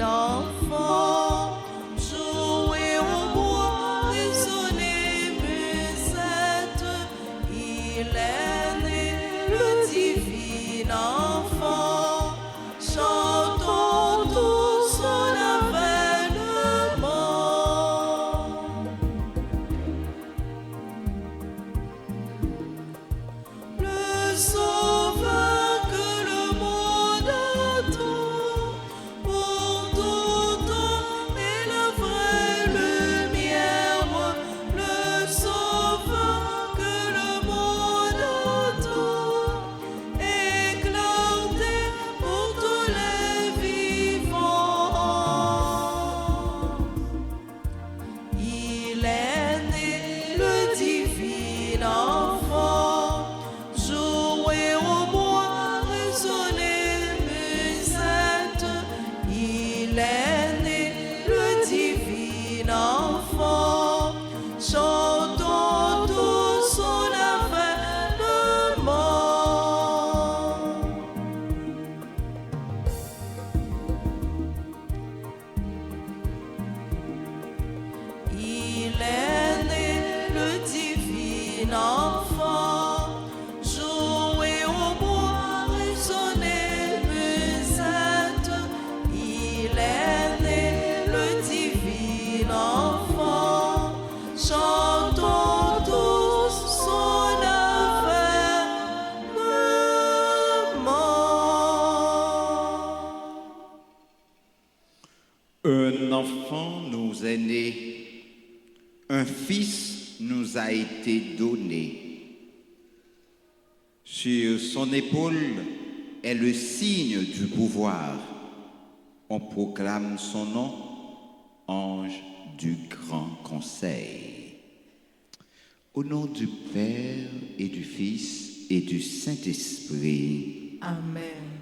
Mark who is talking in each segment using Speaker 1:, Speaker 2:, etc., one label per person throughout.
Speaker 1: enfant, jouer au bois, résonner musette. Il est né, le divin enfant, chantons tous son avènement. Le sauveur que le monde attend, pour tout temps est la vraie lumière. Le sauveur que le monde attend, éclater pour tous les vivants. Il est né, le divin enfant, jouer au bois, résonner musette. Il est né, le divin enfant, chantons tous son avènement. Il est né, le divin enfant, jouer au bois, résonner musette. Il est né, le divin enfant, chantons tous son avènement.
Speaker 2: Un enfant nous est né, un fils nous a été donné. Sur son épaule est le signe du pouvoir. On proclame son nom, ange du grand conseil. Au nom du Père et du Fils et du Saint-Esprit.
Speaker 1: Amen.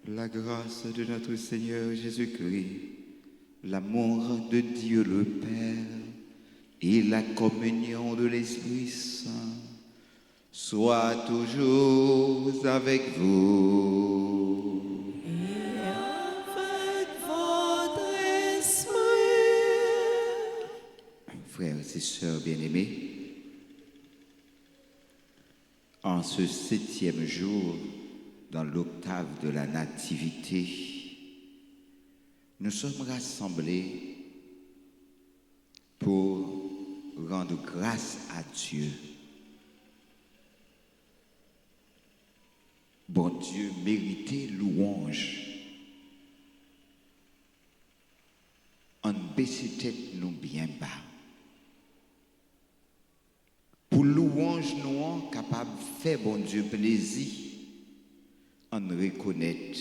Speaker 2: La grâce de notre Seigneur Jésus-Christ, l'amour de Dieu le Père et la communion de l'Esprit Saint soient toujours avec vous.
Speaker 1: Et avec votre esprit.
Speaker 2: Frères et sœurs bien-aimés, en ce 7e jour, dans l'octave de la Nativité, nous sommes rassemblés pour rendre grâce à Dieu. Bon Dieu, méritez louange. On baisse tête nous bien bas. Pour louange nous capable de faire bon Dieu plaisir, on reconnaît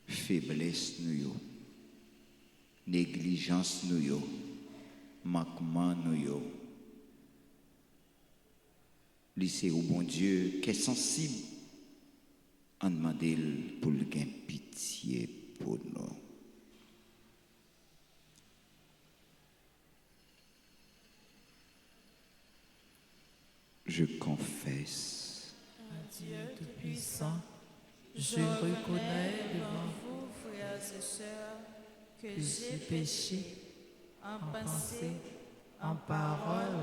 Speaker 2: faiblesse nous, négligence nous, manquement nous. Lycée au bon Dieu qui est sensible, on demande pour le gain pitié pour nous. Je confesse
Speaker 1: À Dieu Tout-Puissant, je reconnais devant vous, frères et sœurs, que j'ai péché en pensée, en parole,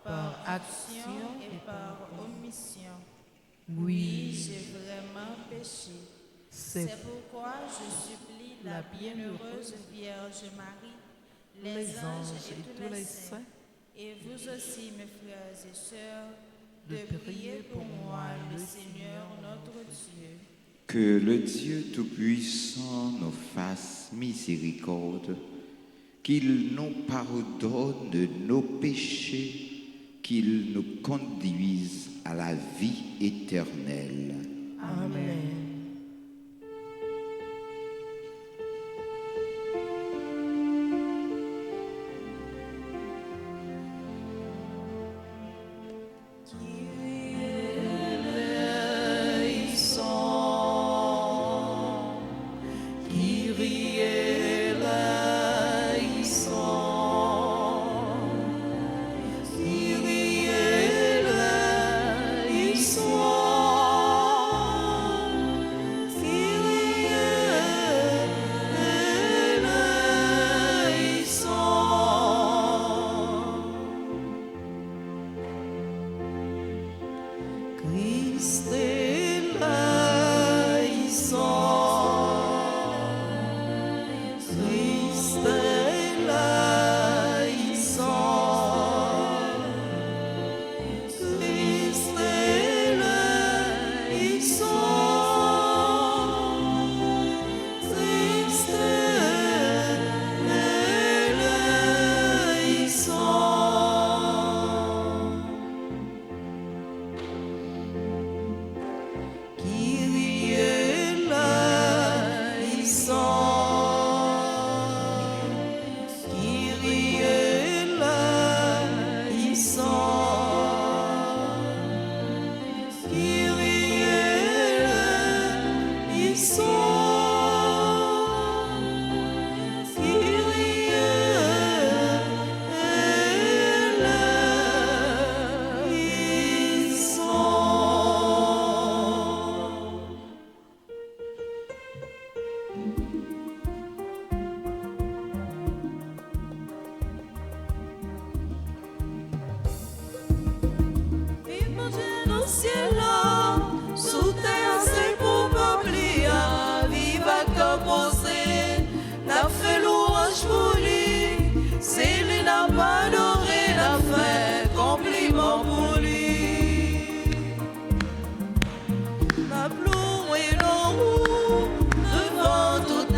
Speaker 1: par action et par omission. Oui, j'ai vraiment péché. C'est pourquoi je supplie la bienheureuse Vierge Marie, les anges et tous les saints, et vous aussi, mes frères et sœurs, de prier pour moi, le Seigneur notre Dieu.
Speaker 2: que le Dieu Tout-Puissant nous fasse miséricorde, qu'il nous pardonne de nos péchés, qu'il nous conduise à la vie éternelle.
Speaker 1: Amen.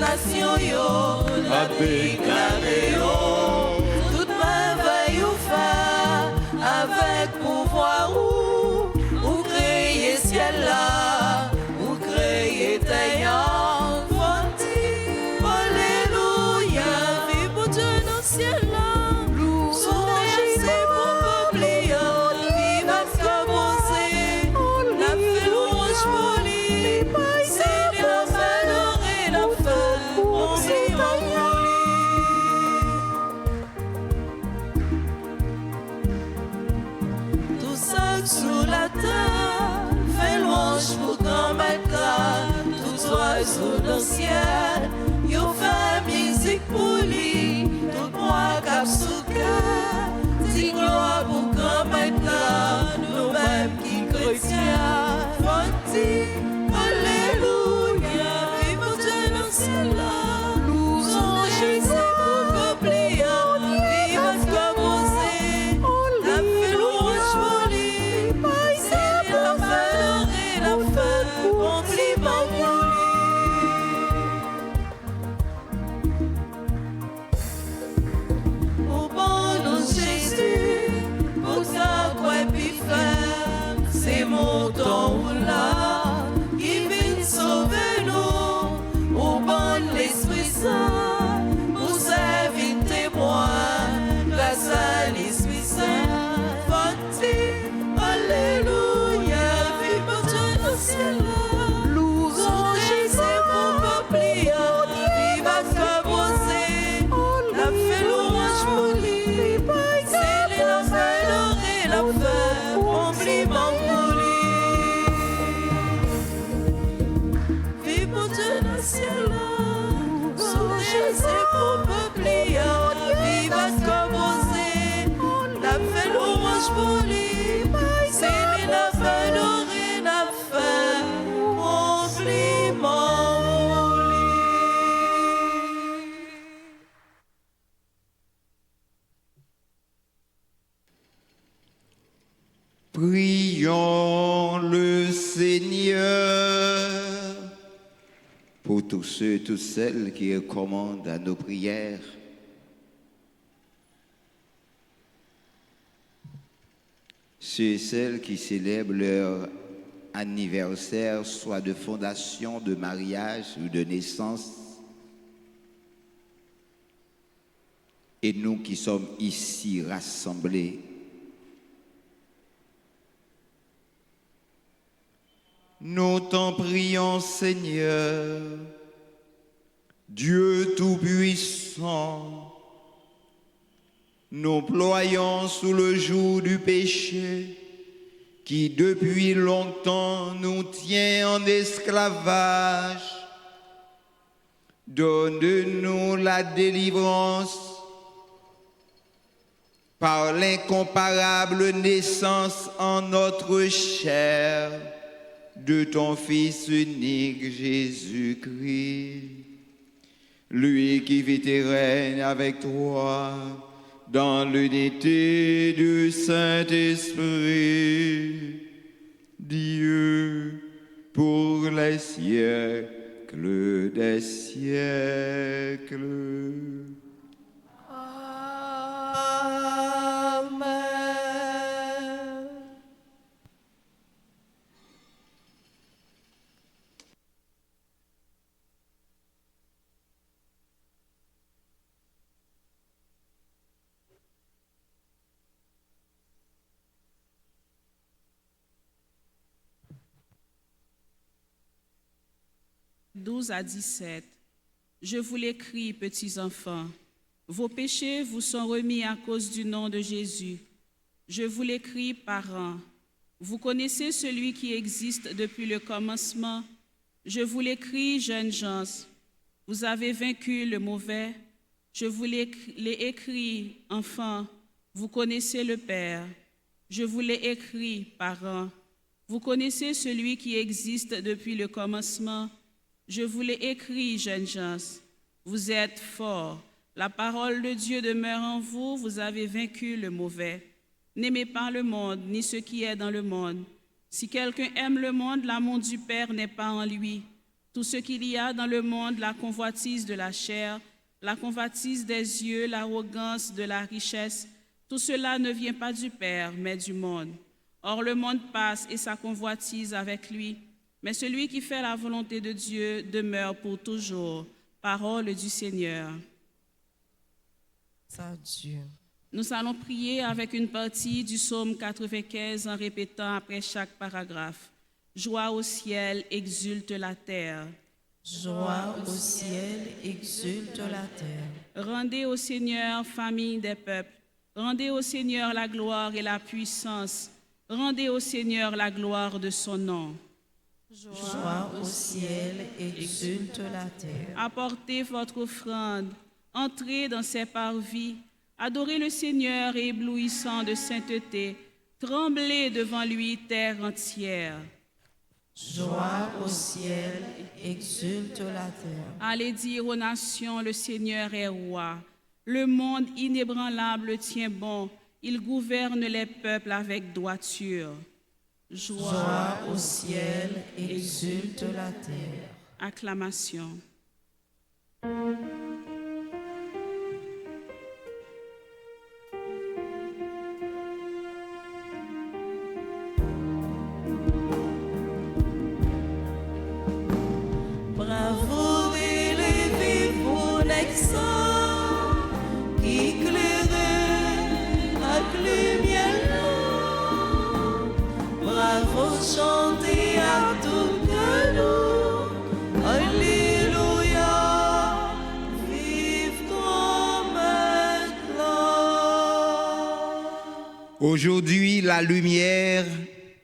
Speaker 1: nation yo, la déclaré yo, toute merveille ou faire, avec pouvoir ou créer ciel là, ou créer terre, fondit, alléluia, vive pour Dieu dans le ciel là, son Jésus pour peuple, vive à ce que posé, la fait louange pour lui, c'est lui la fait l'oreille, la fait, on vit en lui. Tout ça sous la terre, fait louange pour grand maître, tout oiseau dans le ciel, yo fait musique pour lui, tout moi cap sous cœur, dit gloire pour grand maître, nous-mêmes qui chrétiens, fondit, alléluia, vive pour Dieu dans le ciel là, son Jésus pour peuple, vive à ce que posé, la fait louange pour lui, c'est lui la fait l'oreille, la fait compliment pour lui. Au bon nom de Jésus, pour ça quoi puis faire, c'est mon temps ou là, qui vient sauver nous, au bon l'Esprit Saint, pour servir témoin, grâce à l'Esprit Saint, fondit, alléluia, vive pour Dieu dans le ciel là, louange Jésus pour peuple, vive à ce que posé, la fait louange pour lui, c'est lui la fait l'oreille, la fait compliment pour lui. Vive pour Dieu dans le ciel là, son Jésus pour peuple, vive à ce que posé, la fait louange pour lui, c'est lui la fait l'oreille, la fait compliment pour lui.
Speaker 2: Prions le Seigneur pour tous ceux, toutes celles qui recommandent à nos prières. Ceux et celles qui célèbrent leur anniversaire, soit de fondation, de mariage ou de naissance. Et nous qui sommes ici rassemblés, nous t'en prions, Seigneur, Dieu Tout-Puissant. Nous ployons sous le joug du péché qui depuis longtemps nous tient en esclavage. Donne-nous la délivrance par l'incomparable naissance en notre chair de ton Fils unique Jésus-Christ, lui qui vit et règne avec toi dans l'unité du Saint-Esprit, Dieu pour les siècles des siècles.
Speaker 1: Amen. « 12 à 17. Je vous l'écris, petits enfants, vos péchés vous sont remis à cause du nom de Jésus. Je vous l'écris, parents, vous connaissez celui qui existe depuis le commencement. Je vous l'écris, jeunes gens, vous avez vaincu le mauvais. Je vous l'ai écrit, enfants, vous connaissez le Père. Je vous l'ai écrit, parents, vous connaissez celui qui existe depuis le commencement. Je vous l'ai écrit, jeunes gens, vous êtes forts. La parole de Dieu demeure en vous, vous avez vaincu le mauvais. N'aimez pas le monde, ni ce qui est dans le monde. Si quelqu'un aime le monde, l'amour du Père n'est pas en lui.
Speaker 3: Tout ce qu'il y a dans le monde, la convoitise de la chair, la convoitise des yeux, l'arrogance de la richesse, tout cela ne vient pas du Père, mais du monde. Or le monde passe et sa convoitise avec lui, mais celui qui fait la volonté de Dieu demeure pour toujours. Parole du Seigneur.
Speaker 1: Ça Dieu.
Speaker 3: Nous allons prier avec une partie du psaume 95 en répétant après chaque paragraphe. Joie au ciel, exulte la terre.
Speaker 1: Joie au ciel, exulte la terre.
Speaker 3: Rendez au Seigneur, famille des peuples. Rendez au Seigneur la gloire et la puissance. Rendez au Seigneur la gloire de son nom.
Speaker 1: Joie au ciel, exulte la terre.
Speaker 3: Apportez votre offrande. Entrez dans ses parvis. Adorez le Seigneur éblouissant de sainteté. Tremblez devant lui, terre entière.
Speaker 1: Joie au ciel, exulte la terre.
Speaker 3: Allez dire aux nations, le Seigneur est roi. Le monde inébranlable tient bon. Il gouverne les peuples avec droiture.
Speaker 1: Joie au ciel, exulte la terre.
Speaker 3: Acclamation.
Speaker 1: Bravo, élevez-vous, l'excellent, éclairez la lumière. Bravo, chantez à tout cœur. Alléluia, vive ton maître.
Speaker 2: Aujourd'hui, la lumière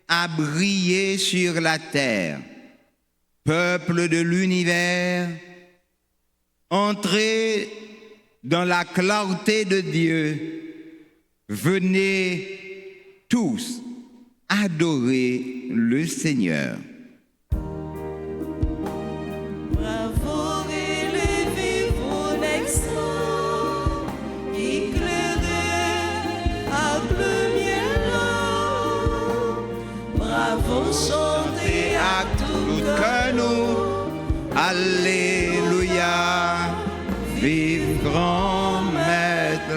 Speaker 2: a brillé sur la terre. Peuple de l'univers, entrez dans la clarté de Dieu. Venez tous adorer le Seigneur.
Speaker 1: Bravo, élevez-vous, l'excellent, éclairez à lumière. Bravo, chantez à tout
Speaker 2: Que nous, Alléluia, vive grand maître.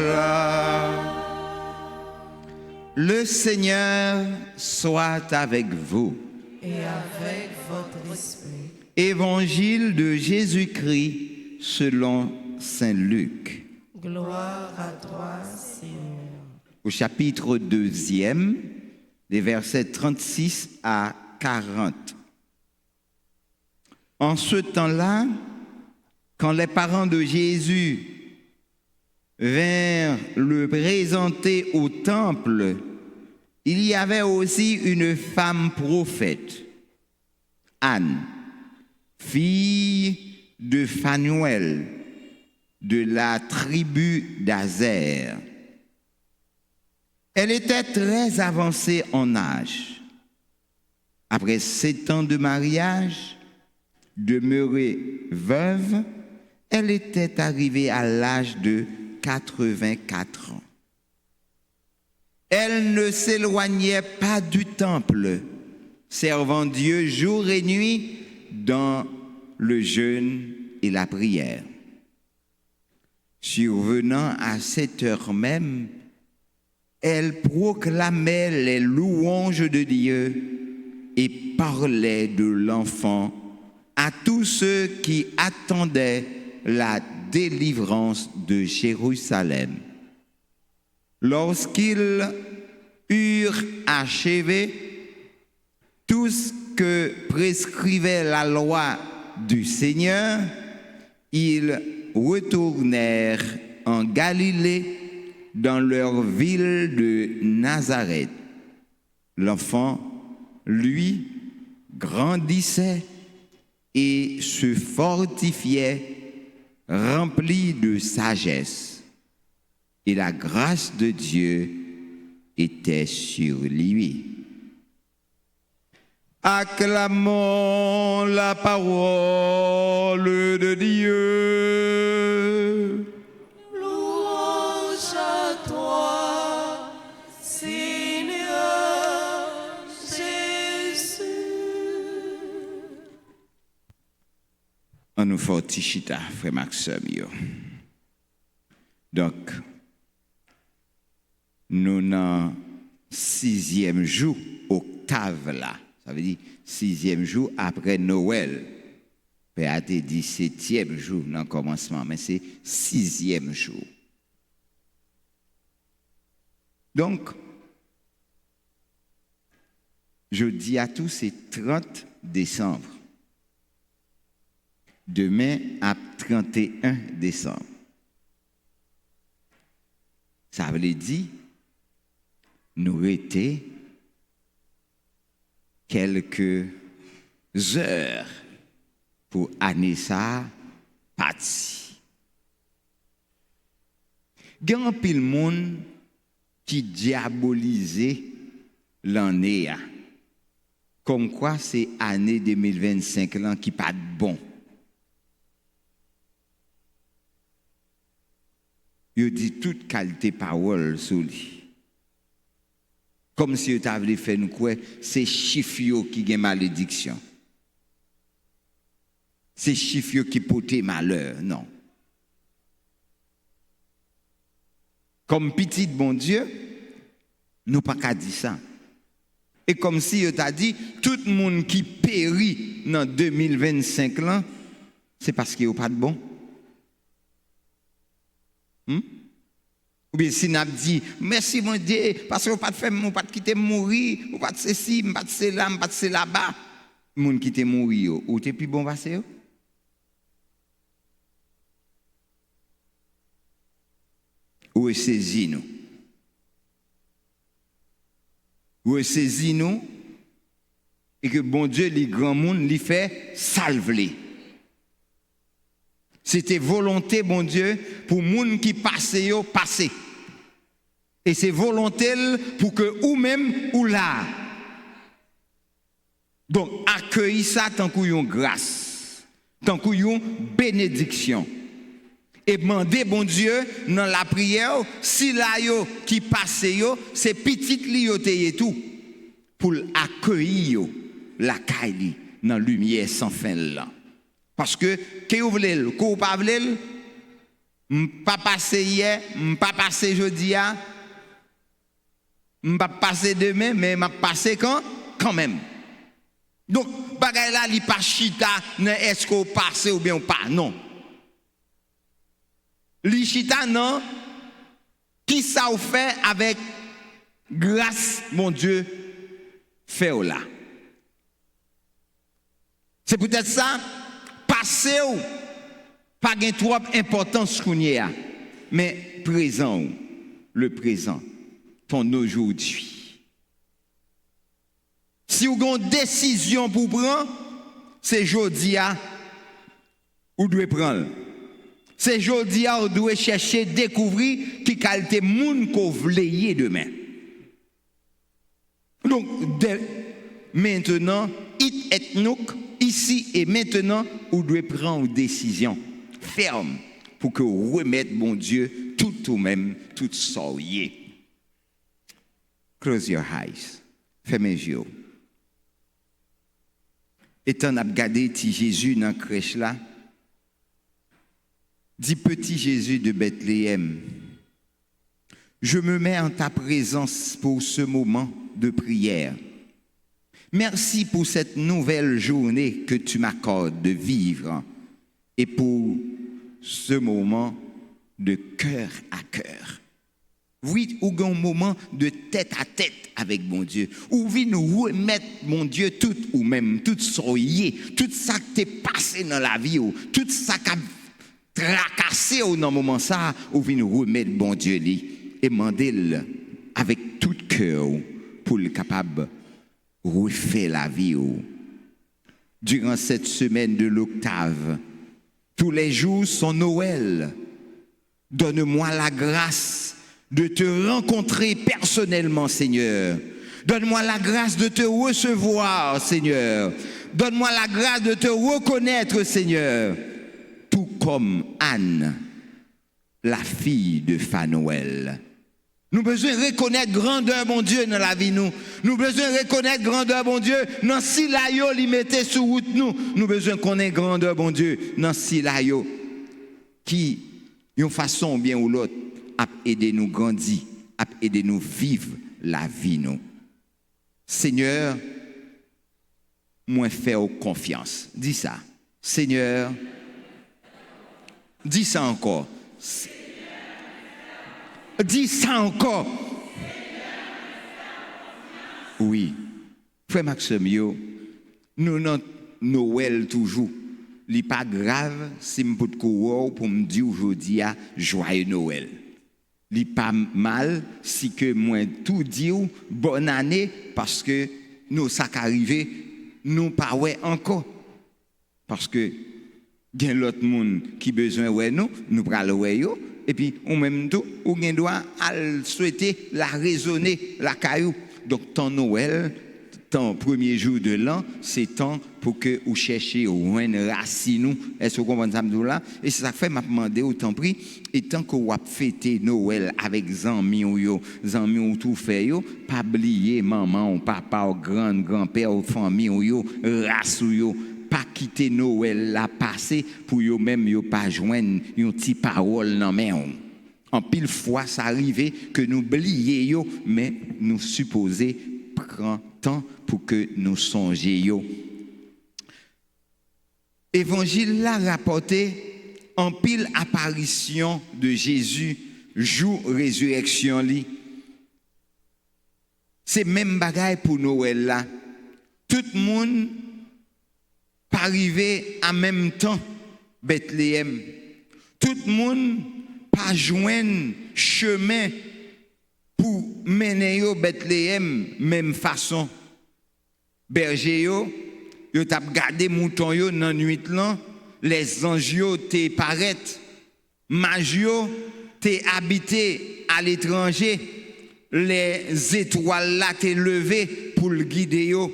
Speaker 2: Le Seigneur soit avec vous.
Speaker 1: et avec votre esprit.
Speaker 2: Évangile de Jésus-Christ selon Saint Luc.
Speaker 1: Gloire à toi, Seigneur.
Speaker 2: Au chapitre 2, des versets 36 à 40. En ce temps-là, quand les parents de Jésus vinrent le présenter au temple, il y avait aussi une femme prophète, Anne, fille de Phanuel, de la tribu d'Azer. Elle était très avancée en âge. Après 7 ans de mariage, demeurée veuve, elle était arrivée à l'âge de 84 ans. Elle ne s'éloignait pas du temple, servant Dieu jour et nuit dans le jeûne et la prière. Survenant à cette heure même, elle proclamait les louanges de Dieu et parlait de l'enfant à tous ceux qui attendaient la délivrance de Jérusalem. Lorsqu'ils eurent achevé tout ce que prescrivait la loi du Seigneur, ils retournèrent en Galilée dans leur ville de Nazareth. L'enfant, lui, grandissait et se fortifiait, rempli de sagesse. Et la grâce de Dieu était sur lui. Acclamons la parole de Dieu.
Speaker 1: Louange à toi, Seigneur.
Speaker 2: nous faisons tichita, frère Maxime. Donc, nous dans 6e jour, octave là. Ça veut dire 6e jour après Noël. Père dit 17e jour dans le commencement, mais c'est 6e jour. Donc, je dis à tous, c'est 30 décembre. Demain, à 31 décembre. Ça veut dire, nous étions quelques heures pour année ça parti. Il y a un pile monde qui diabolisait l'année. Comme quoi c'est année 2025 là qui pas bon. Il dit toute qualité parole sur lui. Comme si il avait fait nous quoi, c'est chiffres qui ont malédiction. C'est chiffres qui portent malheur, non. Comme petit bon Dieu, nous pas qu'à dire ça. Et comme si il t'a dit, tout le monde qui périt dans 2025 là, c'est parce qu'il n'y a pas de bon. Ou bien si n'a dit merci mon Dieu parce que pas de faire pas de quitter mourir ou pas de ceci pas de cela pas de cela là-bas monde qui te mourir ou t'es plus bon passer ou saisi nous et que bon Dieu les grands monde lui fait salver. C'était volonté, bon Dieu, pour moun qui passe yo passer. Et c'est volonté pour que ou même ou là. Donc accueillir ça tant qu'on grâce, tant qu'on bénédiction. Et demander bon Dieu dans la prière si là yo qui passe yo, c'est petite li yo te tout pour accueillir yo la caille dans lumière sans fin là. Parce que, que vous voulez, que vous pas voulez, pas passé hier, pas passé jeudi, pas passé demain, mais m'a passé quand même. Donc, bagay là, li pas chita, est-ce qu'on passe ou bien pas, non. Li chita, non, qui ça ou fait avec grâce, mon Dieu, fait ou là. C'est peut-être ça. Passé ou pas gain trop importance qu'on y a, mais présent ou le présent ton aujourd'hui. Si vous avez une décision pour prendre, c'est aujourd'hui ou devez prendre. C'est aujourd'hui ou devez chercher découvrir qui qualité monde qu'on veut demain. Donc maintenant, it et nous ici et maintenant, vous devez prendre une décision ferme pour que vous remettez, mon Dieu, tout ou même, tout soyez. Close your eyes. Fermez les yeux. Étant regardé petit Jésus dans la crèche là, dit petit Jésus de Bethléem, je me mets en ta présence pour ce moment de prière. Merci pour cette nouvelle journée que tu m'accordes de vivre et pour ce moment de cœur à cœur. Oui, ou un moment de tête à tête avec mon Dieu. Ou oui, nous remettre, mon Dieu, tout ou même, tout soyez, tout ça qui t'est passé dans la vie, ou tout ça qui a tracassé dans le moment ça, ou oui, nous remettre, bon Dieu, et demander avec tout cœur pour le capable refaire la vie. Durant cette semaine de l'octave, tous les jours sont Noël. Donne-moi la grâce de te rencontrer personnellement, Seigneur. Donne-moi la grâce de te recevoir, Seigneur. Donne-moi la grâce de te reconnaître, Seigneur. Tout comme Anne, la fille de Phanuel. Nous besoin de reconnaître grandeur, mon Dieu, dans la vie, nous. Nous besoin de reconnaître grandeur, mon Dieu, dans si la yo li mette sur route, nous. Nous besoin de connaître grandeur, mon Dieu, dans si la yo. Qui, d'une façon bien ou l'autre, a aidé nous grandir, a aidé nous vivre la vie, nous. Seigneur, moi faire confiance. Dis ça. Seigneur, dis ça encore. Dis ça encore. Oui. Frère Maxime, nous non Noël toujours. Il n'est pas grave si je peux pour me dire aujourd'hui joyeux Noël. Il n'est pas mal si que moi tout dire bonne année parce que nous ça arrivé nous pas ouais encore. Parce que il y a l'autre monde qui besoin ouais nous pral ouais yo. Et puis, on même tout, on doit souhaiter la raisonner, la caillou. Donc, ton Noël, ton premier jour de l'an, c'est temps pour que vous cherchiez au une racine. Est-ce que vous comprenez ça là? Et c'est ça fait m'a demandé autant prix. Et tant que vous fêtez Noël avec Zami ou tout fait yo, pas oublier maman ou papa ou grand-père ou famille ou race ou pas quitter Noël la passer pour yo même yo pas joindre une petite parole dans main. En pile fois ça arrive que nous oublier yo mais nous supposer prend temps pour que nous songions yo. Évangile l'a rapporté en pile apparition de Jésus jour résurrection li. C'est même bagaille pour Noël là. Tout le monde pas arriver en même temps Bethléem. Tout le monde pas joindre chemin pour mener au Bethléem même façon. Berger yo t'a gardé mouton yo dans nuit là, les anges yo te paraît, mage yo te habité à l'étranger, les étoiles là te levé pour le guider yo.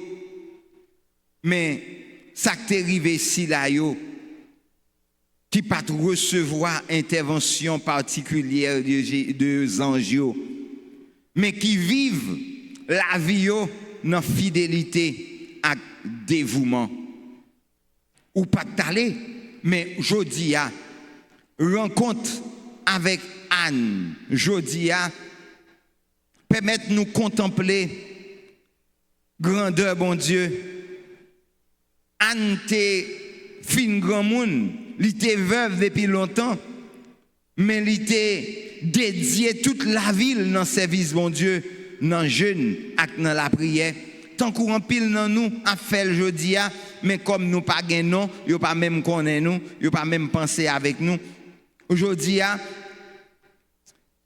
Speaker 2: Mais ça qui est arrivé si là yo qui pas recevoir intervention particulière de anges mais qui vivent la vie yo dans fidélité et dévouement ou pas t'aller mais jodi a rencontre avec Anne jodi a permettre nous contempler grandeur bon Dieu. Anne te fin grand monde, il était veuve depuis longtemps, mais il était dédié toute la ville dans le service bon Dieu, dans le jeûne et dans la prière. Tant qu'on rempile dans nous à faire le jeudi, mais comme nous pas gagnons, yo pas même connaît nous, yo pas même penser avec nous. Aujourd'hui,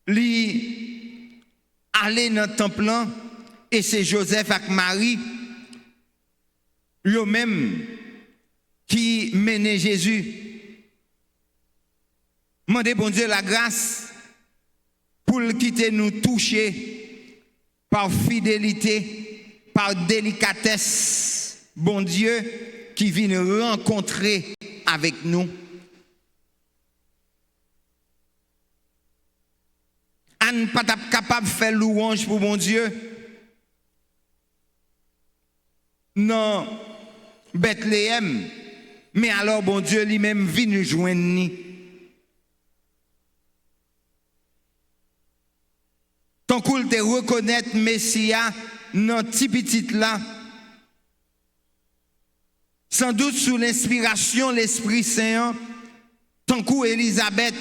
Speaker 2: li aller dans le temple et c'est Joseph et Marie yo même qui menait Jésus. Mandez bon Dieu la grâce pour le quitter nous toucher par fidélité, par délicatesse. Bon Dieu qui vient rencontrer avec nous. Anne pas capable de faire louange pour bon Dieu. Non. Bethléem, mais alors bon Dieu lui-même vient nous joindre. Tant qu'on te reconnaître Messia dans petit petit là, sans doute sous l'inspiration l'Esprit Saint, tant qu'on Élisabeth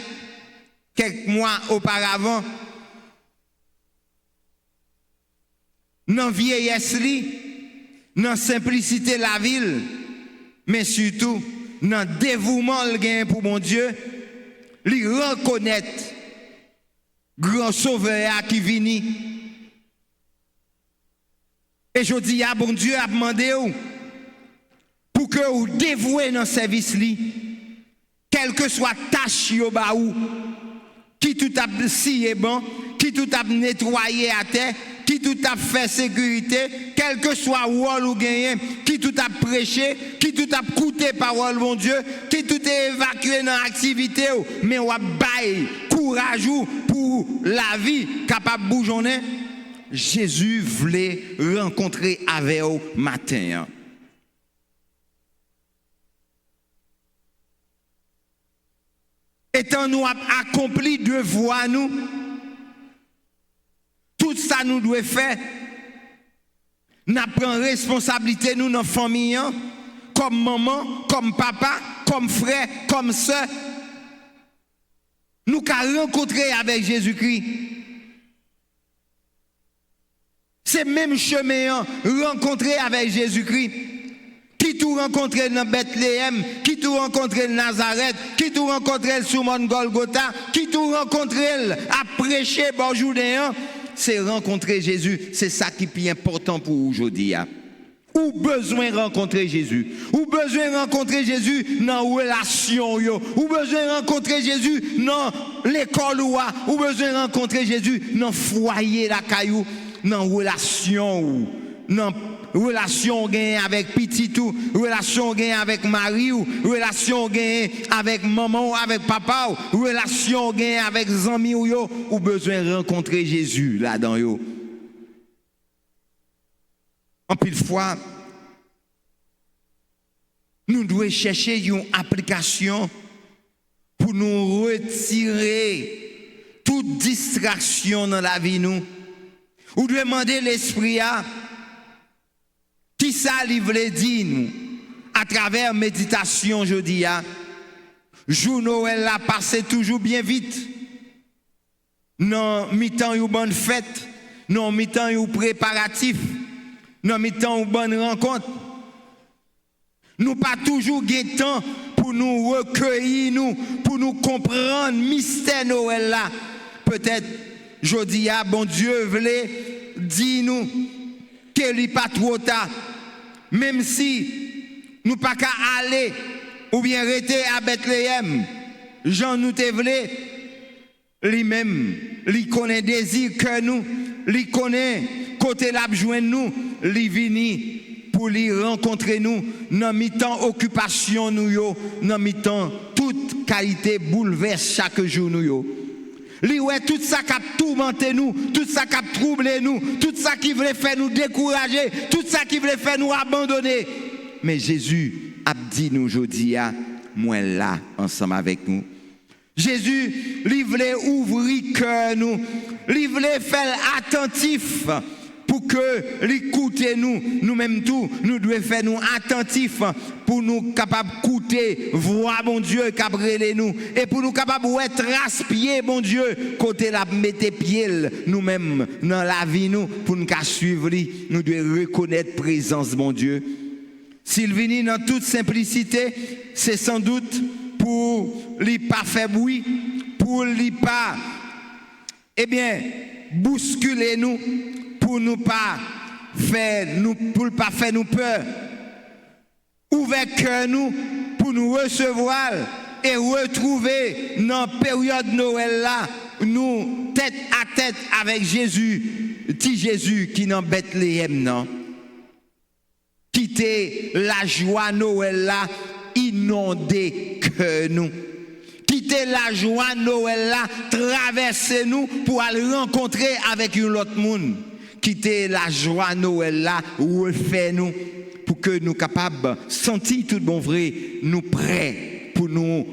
Speaker 2: quelques mois auparavant, dans vieillesse li, dans simplicité la ville, mais surtout dans dévouement le gain pour mon Dieu, lui reconnaître grand sauveur qui vient. Et je dis à bon Dieu a demandé pour que vous dévouez dans le service li, quelle que soit tâche yo ba ou, qui tout a scié bon, qui tout a nettoyé à terre, qui tout a fait sécurité, quel que soit rôle ou gagné, qui tout a prêché, qui tout a coûté parole mon Dieu, qui tout est évacué dans l'activité, mais on a bail courage pour pour la vie capable de bougeonner, Jésus voulait rencontrer avec eux matin. Étant nous accompli devoir nous, tout ça nous doit faire. Nous prenons responsabilité nous dans la famille, comme maman, comme papa, comme frère, comme soeur. Nous avons rencontré avec Jésus-Christ. C'est le même chemin, rencontrer avec Jésus-Christ. Qui tout rencontré dans Bethléem, qui tout rencontré dans Nazareth, qui tout rencontré sur Mont Golgotha, qui tout rencontré à prêcher bon Joudéen, c'est rencontrer Jésus. C'est ça qui est plus important pour aujourd'hui. Ou besoin de rencontrer Jésus. Ou besoin de rencontrer Jésus dans la relation. Ou besoin de rencontrer Jésus dans l'école. Ou besoin de rencontrer Jésus dans le foyer, la caillou, dans la relation. Dans relation avec petit ou relation avec mari ou relation avec maman ou avec papa ou relation avec amis ou besoin de rencontrer Jésus là-dedans yo. En pile fois nous devons chercher une application pour nous retirer toute distraction dans la vie nous. Ou demander l'esprit à qui ça lui voulait dire nous à travers méditation jeudi a jour Noël a passé toujours bien vite. Non mi-temps une bonne fête, non mi-temps un préparatif, non mi-temps une bonne rencontre. Nous pas toujours gain temps pour nous recueillir nous, pour nous comprendre mystère Noël là. Peut-être jeudi a bon Dieu voulait dire nous qu'il n'est pas trop tard. Même si nous pas qu'à aller ou bien rester à Bethléem, Jean nous te voulait, lui-même, lui connaît désir que nous, lui connaît côté la joindre nous, lui vini pour lui rencontrer nous, dans mi-temps occupation nous yo, dans mi-temps toute qualité bouleverse chaque jour nous yo. Lui ouais tout ça qui a tourmenté nous, tout ça qui a troublé nous, tout ça qui voulait faire nous décourager, tout ça qui voulait faire nous abandonner. Mais Jésus a dit nous aujourd'hui, moi là ensemble avec nous. Jésus, lui voulait ouvrir cœur nous, lui voulait faire attentif pour que l'écouter nous-mêmes tout, nous devons faire nous attentifs pour nous capables d'écouter, voir mon Dieu cabrele nous, et pour nous capables de trace pied, mon Dieu, côté la mettre pied nous-mêmes dans la vie nous, pour nous suivre, nous devons reconnaître la présence de mon Dieu. S'il vient dans toute simplicité, c'est sans doute pour lui pas faire bruit, pour lui pas, eh bien, bousculer nous, pour nous pas faire nous peur. Ouvert cœur nous pour nous recevoir et retrouver dans la période Noël là, nous tête à tête avec Jésus, petit Jésus qui dans Bethléem non. Quitter la joie Noël là, inonder cœur nous. Quitter la joie Noël là, traverser nous pour aller rencontrer avec un autre monde. Quitter la joie Noël là, refaire nous pour que nous capables de sentir tout bon vrai, nous prêts pour nous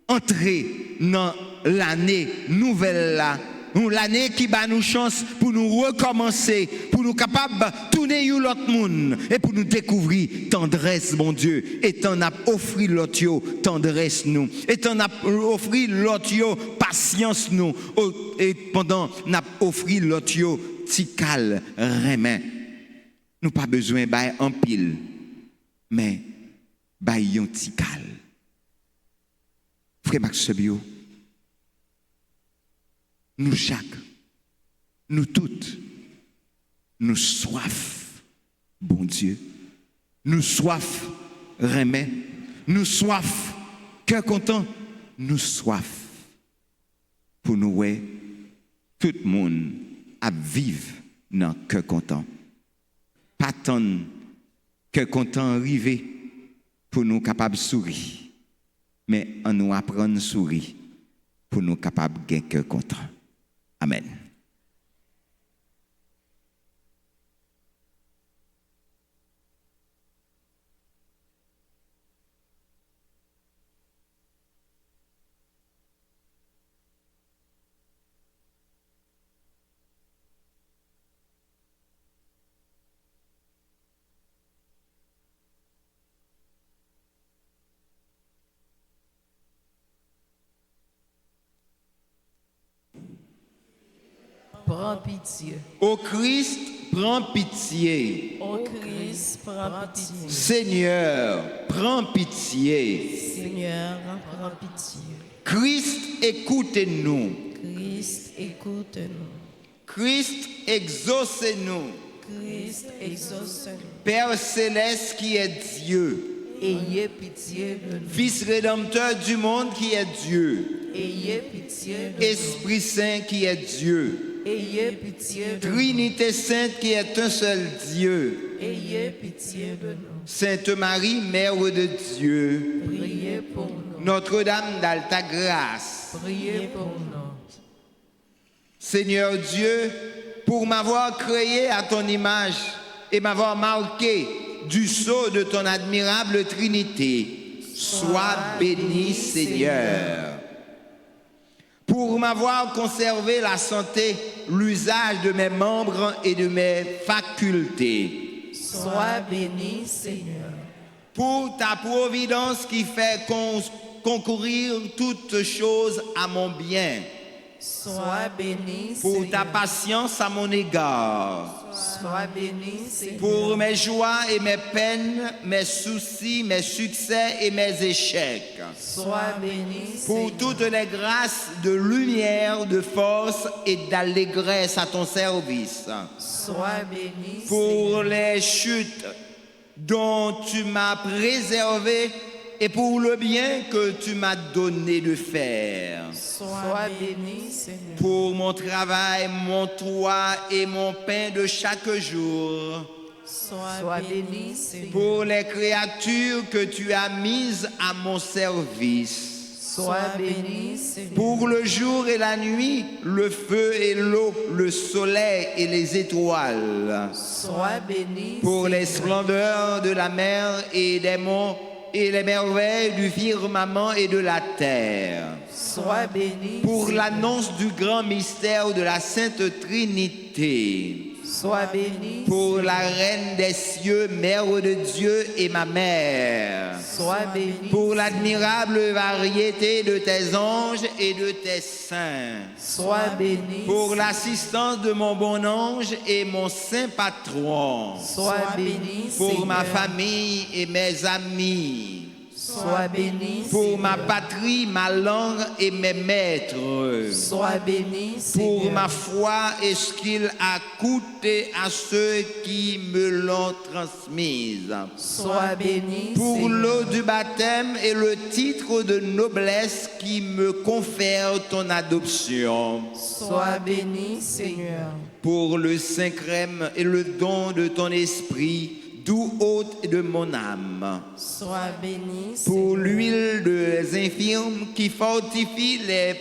Speaker 2: entrer dans l'année nouvelle là, l'année qui bat nous chance pour nous recommencer, pour nous capables de tourner sur l'autre monde et pour nous découvrir tendresse mon Dieu, et t'en a offert l'autre tendresse nous, et t'en a offert l'autre patience nous, et pendant n'a offert l'autre tical remen. Nous pas besoin bay en pile, mais bay yon tical. Frère Max Bio, nous chaque, nous toutes, nous soif, bon Dieu, nous soif remen, nous soif cœur content, nous soif pour nous ouais tout le monde à vivre dans cœur content. Pas tant cœur content arriver pour nous capables de sourire, mais en nous apprendre à sourire pour nous capables de gagner cœur content. Amen.
Speaker 1: Prends pitié.
Speaker 2: Ô Christ, prends pitié.
Speaker 1: Ô Christ, prends pitié.
Speaker 2: Seigneur, prends pitié.
Speaker 1: Seigneur, prends pitié.
Speaker 2: Christ, écoutez-nous.
Speaker 1: Christ, écoute-nous.
Speaker 2: Christ, exaucez-nous.
Speaker 1: Christ, exauce-nous.
Speaker 2: Père céleste qui est Dieu.
Speaker 1: Ayez pitié de nous.
Speaker 2: Fils rédempteur du monde qui est Dieu.
Speaker 1: Ayez pitié de
Speaker 2: Esprit Saint qui est Dieu.
Speaker 1: nous. Ayez pitié de nous.
Speaker 2: Trinité Sainte qui est un seul Dieu.
Speaker 1: Ayez pitié de nous.
Speaker 2: Sainte Marie, Mère de Dieu.
Speaker 1: Priez pour nous.
Speaker 2: Notre-Dame d'Alta Grâce.
Speaker 1: Priez pour nous.
Speaker 2: Seigneur Dieu, pour m'avoir créé à ton image et m'avoir marqué du sceau de ton admirable Trinité, sois béni, Seigneur. Pour m'avoir conservé la santé, l'usage de mes membres et de mes facultés.
Speaker 1: Sois béni, Seigneur.
Speaker 2: Pour ta providence qui fait concourir toutes choses à mon bien.
Speaker 1: Sois béni,
Speaker 2: Pour
Speaker 1: Seigneur.
Speaker 2: ta patience à mon égard.
Speaker 1: Sois béni, Seigneur.
Speaker 2: Pour mes joies et mes peines, mes soucis, mes succès et mes échecs.
Speaker 1: Sois béni,
Speaker 2: Pour
Speaker 1: Seigneur.
Speaker 2: toutes les grâces de lumière, de force et d'allégresse à ton service.
Speaker 1: Sois béni,
Speaker 2: Pour les chutes dont tu m'as préservé et pour le bien que tu m'as donné de faire.
Speaker 1: Sois béni, Seigneur.
Speaker 2: Pour mon travail, mon toit et mon pain de chaque jour.
Speaker 1: Sois béni, Seigneur.
Speaker 2: Pour les créatures que tu as mises à mon service.
Speaker 1: Sois béni, Seigneur.
Speaker 2: Pour le jour et la nuit, le feu et l'eau, le soleil et les étoiles.
Speaker 1: Sois béni,
Speaker 2: Pour les
Speaker 1: Seigneur.
Speaker 2: splendeurs de la mer et des monts et les merveilles du firmament et de la terre.
Speaker 1: Sois béni,
Speaker 2: Pour
Speaker 1: Seigneur.
Speaker 2: l'annonce du grand mystère de la Sainte Trinité.
Speaker 1: Sois béni,
Speaker 2: Pour la Reine des cieux, Mère de Dieu et ma mère.
Speaker 1: sois béni.
Speaker 2: Pour l'admirable variété de tes anges et de tes saints.
Speaker 1: Sois béni.
Speaker 2: Pour l'assistance de mon bon ange et mon saint patron.
Speaker 1: Sois béni,
Speaker 2: Pour
Speaker 1: Seigneur.
Speaker 2: ma famille et mes amis.
Speaker 1: Sois béni,
Speaker 2: Pour ma
Speaker 1: Seigneur.
Speaker 2: patrie, ma langue et mes maîtres.
Speaker 1: Sois béni,
Speaker 2: Pour
Speaker 1: Seigneur.
Speaker 2: ma foi et ce qu'il a coûté à ceux qui me l'ont transmise.
Speaker 1: Sois béni,
Speaker 2: Pour
Speaker 1: Seigneur.
Speaker 2: l'eau du baptême et le titre de noblesse qui me confère ton adoption.
Speaker 1: Sois béni, Seigneur.
Speaker 2: Pour le Saint-Crème et le don de ton esprit, doux hôte de mon âme.
Speaker 1: Sois béni,
Speaker 2: Pour
Speaker 1: Seigneur.
Speaker 2: l'huile des infirmes qui fortifie les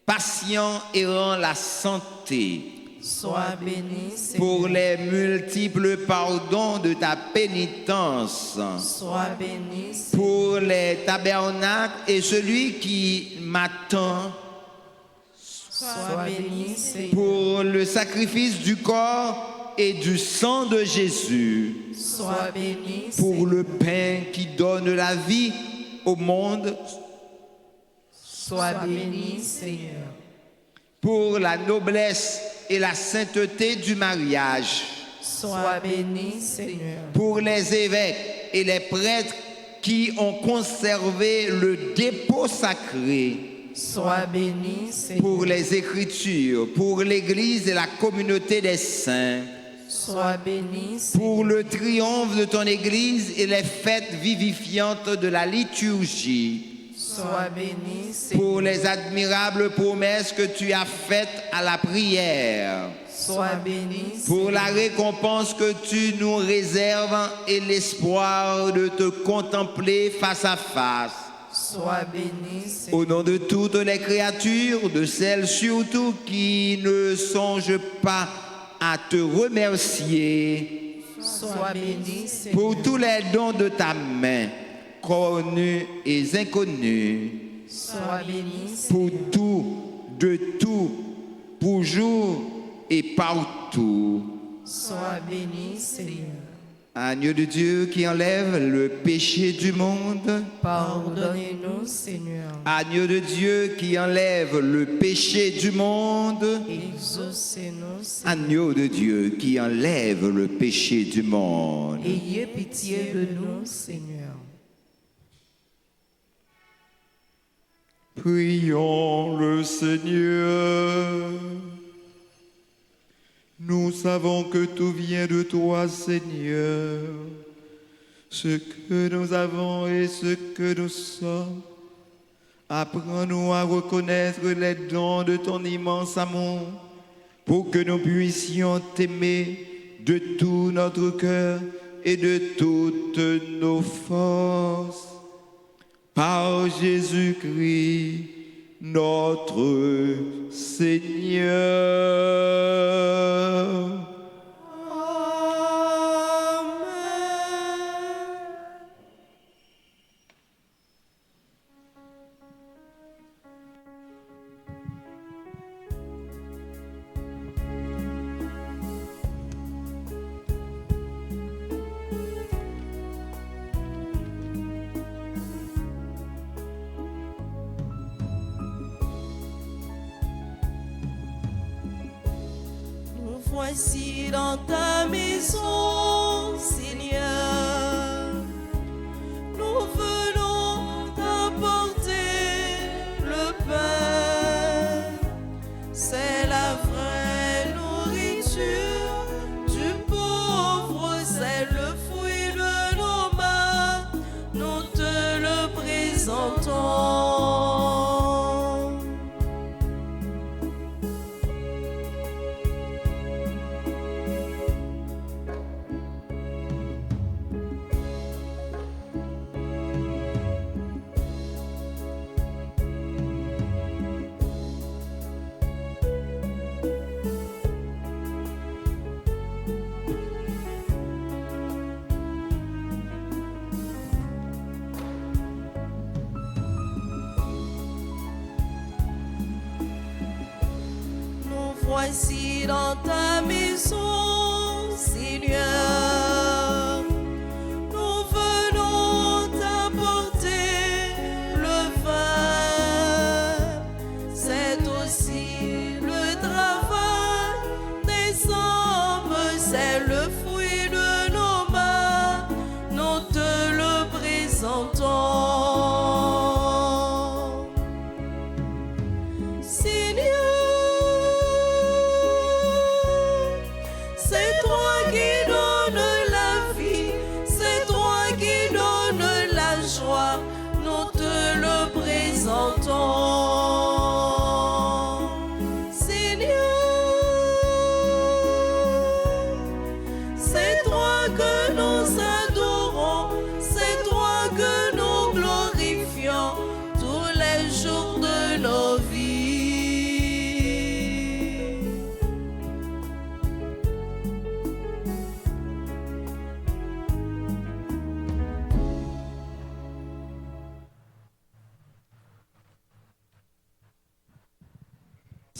Speaker 2: patients et rend la santé.
Speaker 1: Sois béni, Seigneur.
Speaker 2: Pour les multiples pardons de ta pénitence.
Speaker 1: Sois béni, Seigneur.
Speaker 2: Pour les tabernacles et celui qui m'attend.
Speaker 1: Sois béni, Seigneur.
Speaker 2: Pour le sacrifice du corps et du sang de Jésus.
Speaker 1: Sois béni,
Speaker 2: Pour
Speaker 1: Seigneur.
Speaker 2: le pain qui donne la vie au monde.
Speaker 1: Sois béni, Seigneur.
Speaker 2: Pour la noblesse et la sainteté du mariage.
Speaker 1: Sois béni, Seigneur.
Speaker 2: Pour les évêques et les prêtres qui ont conservé le dépôt sacré.
Speaker 1: Sois béni, Seigneur.
Speaker 2: Pour les Écritures, pour l'Église et la communauté des saints.
Speaker 1: Sois béni, Seigneur.
Speaker 2: Pour le triomphe de ton Église et les fêtes vivifiantes de la liturgie.
Speaker 1: Sois béni, Seigneur.
Speaker 2: Pour les admirables promesses que tu as faites à la prière.
Speaker 1: Sois béni,
Speaker 2: Pour la récompense que tu nous réserves et l'espoir de te contempler face à face.
Speaker 1: Sois béni,
Speaker 2: Au
Speaker 1: Seigneur.
Speaker 2: nom de toutes les créatures, de celles surtout qui ne songent pas à te remercier
Speaker 1: Sois béni, Seigneur.
Speaker 2: pour tous les dons de ta main, connus et inconnus,
Speaker 1: Sois béni,
Speaker 2: pour tout, de tout, pour jour et partout.
Speaker 1: Sois béni, Seigneur.
Speaker 2: Agneau de Dieu qui enlève le péché du monde.
Speaker 1: Pardonnez-nous, Seigneur.
Speaker 2: Agneau de Dieu qui enlève le péché du monde.
Speaker 1: Exaucez-nous, Seigneur.
Speaker 2: Agneau de Dieu qui enlève le péché du monde.
Speaker 1: Ayez pitié de nous, Seigneur.
Speaker 2: Prions le Seigneur. Nous savons que tout vient de toi, Seigneur. Ce que nous avons et ce que nous sommes. Apprends-nous à reconnaître les dons de ton immense amour pour que nous puissions t'aimer de tout notre cœur et de toutes nos forces. Par Jésus-Christ, notre Seigneur.
Speaker 1: Nous voici dans ta maison, Seigneur. Nous venons t'apporter le pain. C'est la vraie nourriture du pauvre. C'est le fruit de nos mains. Nous te le présentons. Voici dans ta maison, Seigneur. Nous venons t'apporter le vin. C'est aussi le travail des hommes, c'est le fruit de nos mains. Nous te le présentons.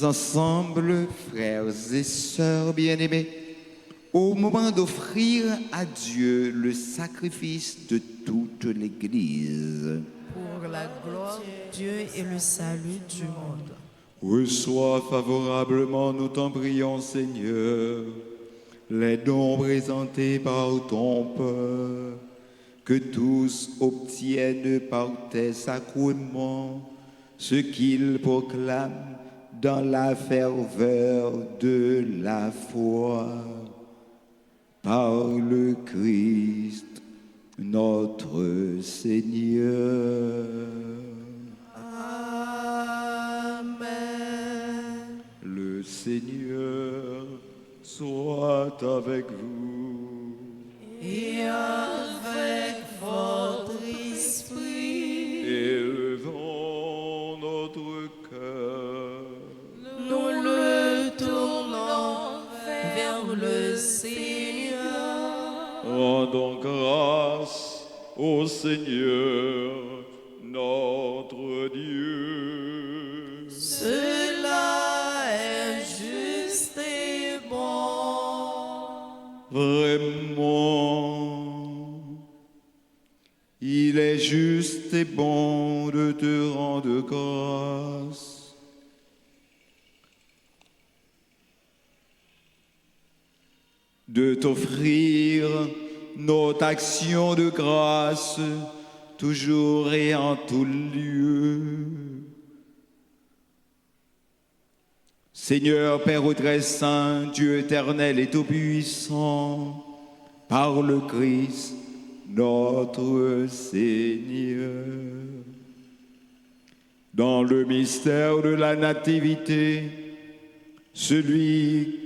Speaker 1: Ensemble, frères et sœurs bien-aimés, au moment d'offrir à Dieu le sacrifice de toute l'Église, Pour la gloire de Dieu et le salut du monde.
Speaker 2: reçois favorablement, nous t'en prions, Seigneur, les dons présentés par ton peuple, que tous obtiennent par tes sacrements ce qu'ils proclament dans la ferveur de la foi, par le Christ notre Seigneur.
Speaker 1: Amen.
Speaker 2: Le Seigneur soit avec vous.
Speaker 1: Et avec votre esprit.
Speaker 2: Et le
Speaker 4: Rendons grâce au Seigneur, notre Dieu.
Speaker 1: Cela est juste et bon.
Speaker 4: Vraiment, il est juste et bon de te rendre grâce. De t'offrir notre action de grâce, toujours et en tout lieu. Seigneur, Père très saint, Dieu éternel et tout-puissant, par le Christ, notre Seigneur. Dans le mystère de la Nativité, celui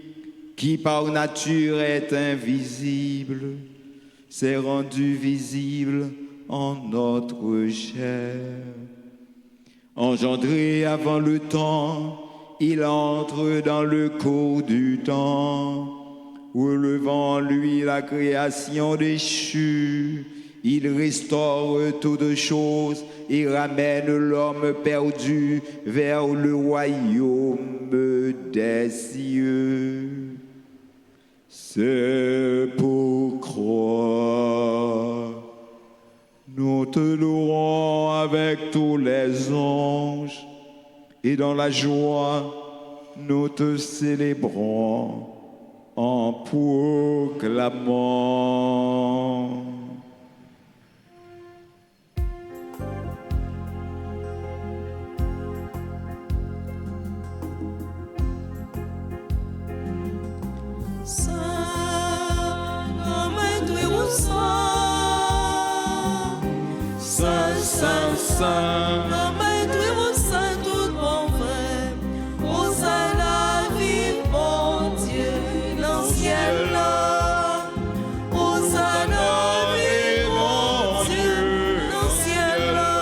Speaker 4: qui par nature est invisible, s'est rendu visible en notre chair. Engendré avant le temps, il entre dans le cours du temps, relevant en lui la création déchue. Il restaure toutes choses et ramène l'homme perdu vers le royaume des cieux. C'est pourquoi nous te louons avec tous les anges et dans la joie nous te célébrons en proclamant. Saint, Saint,
Speaker 1: tout bon frère, Hosanna, vive mon Dieu, dans le ciel là. Hosanna, vive mon Dieu, dans le ciel là.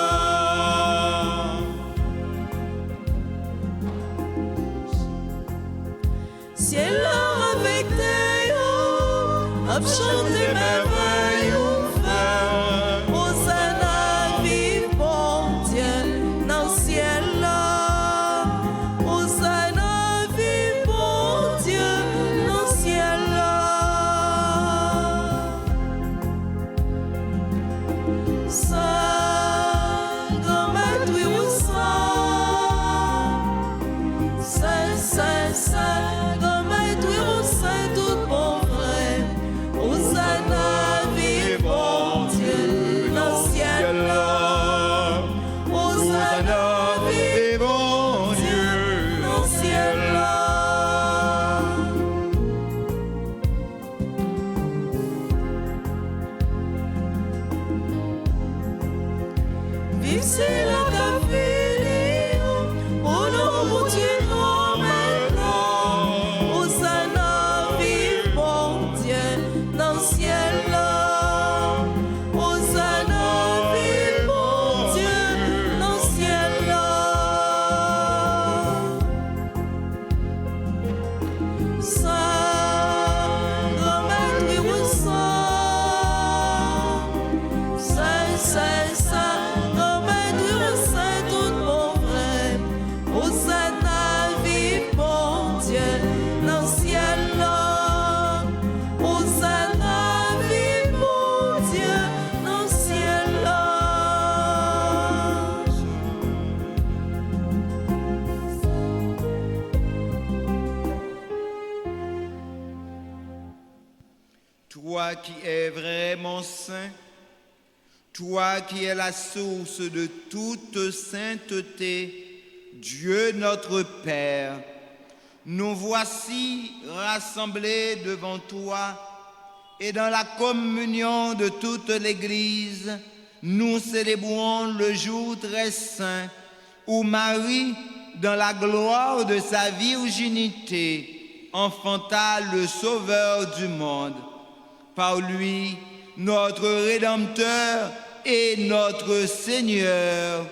Speaker 1: Ciel là avec tes hauts, abchante merveilles ou frère. Hosanna, vive mon Dieu, dans le ciel là. Hosanna, vive mon Dieu, dans le ciel là. Saint, grand maître ou saint, saint, saint, grand maître ou saint, tout bon frère. Hosanna, vive mon Dieu, dans le ciel là. Hosanna, vive mon Dieu, dans le ciel là. Vive c'est la café, au nom de Dieu, non maintenant. Hosanna, vive mon Dieu, dans le ciel là. Hosanna, vive mon Dieu, dans le ciel là. Saint, grand maître ou saint, saint, saint, grand maître ou saint, tout bon frère. Hosanna, vive mon Dieu, dans le ciel là. Hosanna, vive mon Dieu, dans le ciel là.
Speaker 2: Toi qui es vraiment saint, toi qui es la source de toute sainteté, Dieu notre Père, nous voici rassemblés devant toi et dans la communion de toute l'Église, nous célébrons le jour très saint où Marie, dans la gloire de sa virginité, enfanta le Sauveur du monde. Par lui, notre Rédempteur et notre Seigneur,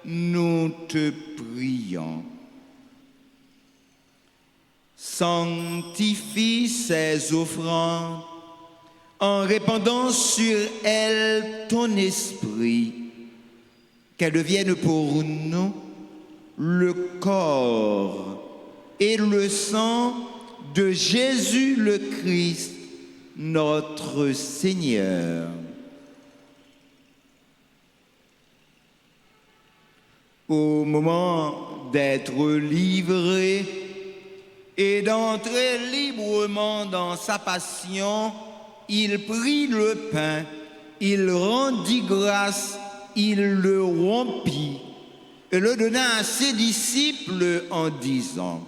Speaker 2: nous te prions. Sanctifie ces offrandes
Speaker 4: en répandant sur elle ton esprit, qu'elle devienne pour nous le corps et le sang de Jésus le Christ, notre Seigneur. Au moment d'être livré et d'entrer librement dans sa passion, il prit le pain, il rendit grâce, il le rompit et le donna à ses disciples en disant: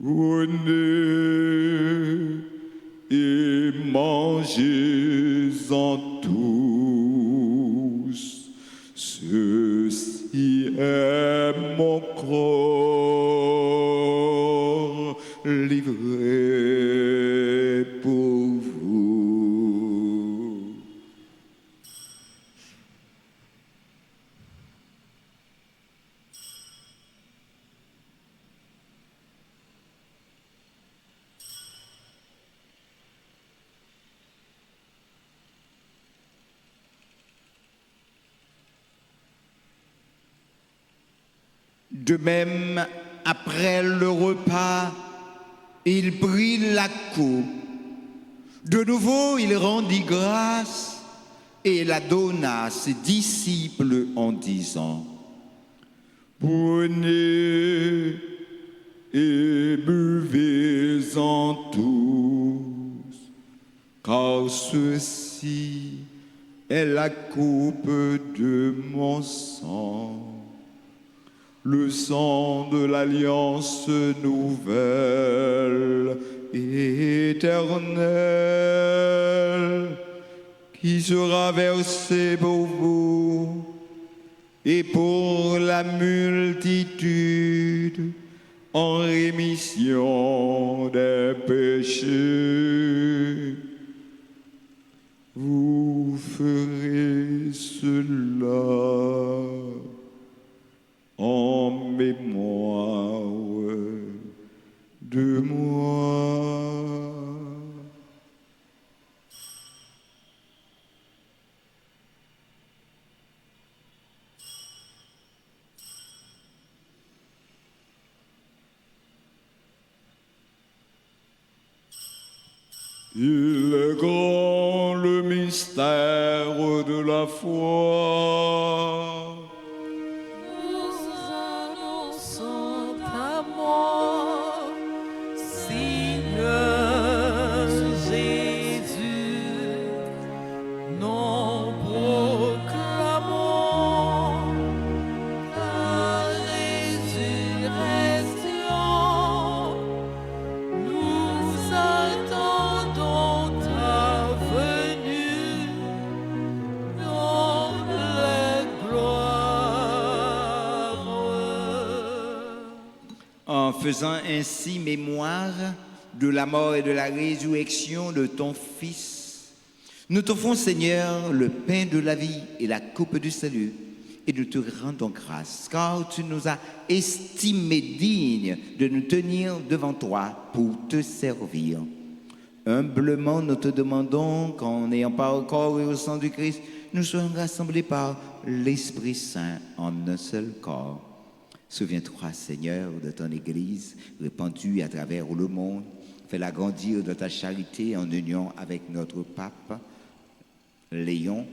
Speaker 4: Prenez et mangez-en tous. Ceci est mon corps livré pour vous. De même, après le repas, il prit la coupe. De nouveau, il rendit grâce et la donna à ses disciples en disant: Prenez et buvez-en tous, car ceci est la coupe de mon sang, le sang de l'alliance nouvelle et éternelle, qui sera versé pour vous et pour la multitude en rémission des péchés. Vous ferez cela en mémoire de moi. Il est grand le mystère de la foi. En faisant ainsi mémoire de la mort et de la résurrection de ton Fils, nous t'offrons, Seigneur, le pain de la vie et la coupe du salut, et nous te rendons grâce, car tu nous as estimés dignes de nous tenir devant toi pour te servir. Humblement, nous te demandons qu'en ayant part au corps et au sang du Christ, nous soyons rassemblés par l'Esprit Saint en un seul corps. Souviens-toi, Seigneur, de ton Église répandue à travers le monde. Fais-la grandir de ta charité en union avec notre pape Léon,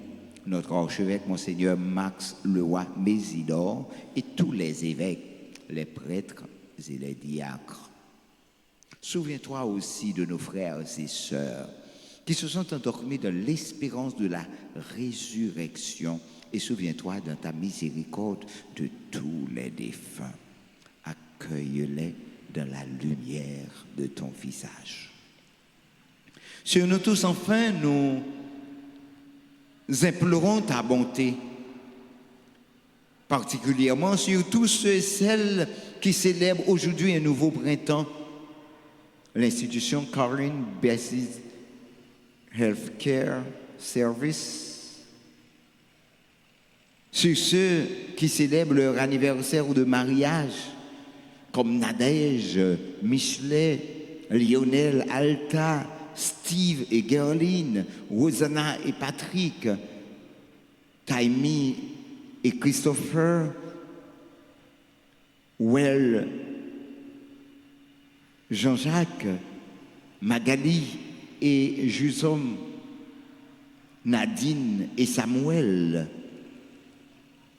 Speaker 4: notre archevêque, Monseigneur Max Leroy Mésidor, et tous les évêques, les prêtres et les diacres. Souviens-toi aussi de nos frères et sœurs qui se sont endormis dans l'espérance de la résurrection. Et souviens-toi dans ta miséricorde de tous les défunts. Accueille-les dans la lumière de ton visage. Sur nous tous, enfin, nous implorons ta bonté, particulièrement sur tous ceux et celles qui célèbrent aujourd'hui un nouveau printemps. L'institution Caroline Bessis Healthcare Service, sur ceux qui célèbrent leur anniversaire ou de mariage, comme Nadège, Michelet, Lionel, Alta, Steve et Gerline, Rosanna et Patrick, Taimi et Christopher, Well, Jean-Jacques, Magali et Jusom, Nadine et Samuel.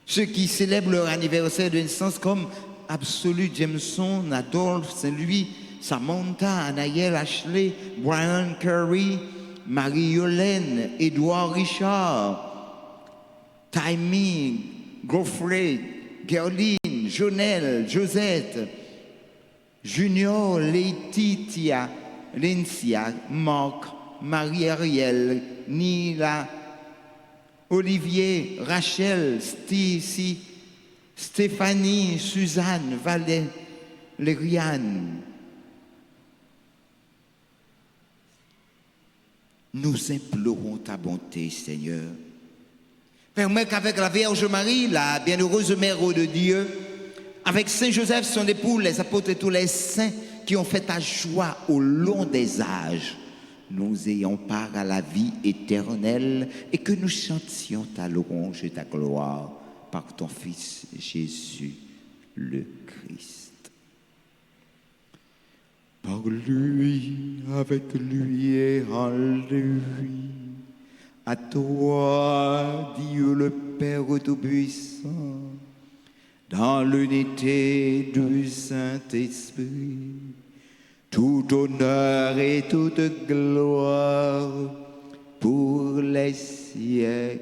Speaker 4: Ceux qui célèbrent leur anniversaire de naissance comme Absolu Jameson, Adolphe Saint-Louis, Samantha, Anaël Ashley, Brian Curry, Marie-Yolène, Édouard Richard, Taimi, Godfrey, Gerline, Jonelle, Josette, Junior, Laetitia, Lencia, Marc, Marie-Ariel, Nila, Olivier, Rachel, Stacy, Stéphanie, Suzanne, Valériane. Nous implorons ta bonté, Seigneur. Permets qu'avec la Vierge Marie, la bienheureuse Mère de Dieu, avec Saint Joseph, son époux, les apôtres et tous les saints qui ont fait ta joie au long des âges, nous ayons part à la vie éternelle et que nous chantions ta louange et ta gloire par ton Fils Jésus le Christ. Par lui, avec lui et en lui, à toi, Dieu le Père Tout-Puissant, dans l'unité du Saint-Esprit, tout honneur et toute gloire pour les siècles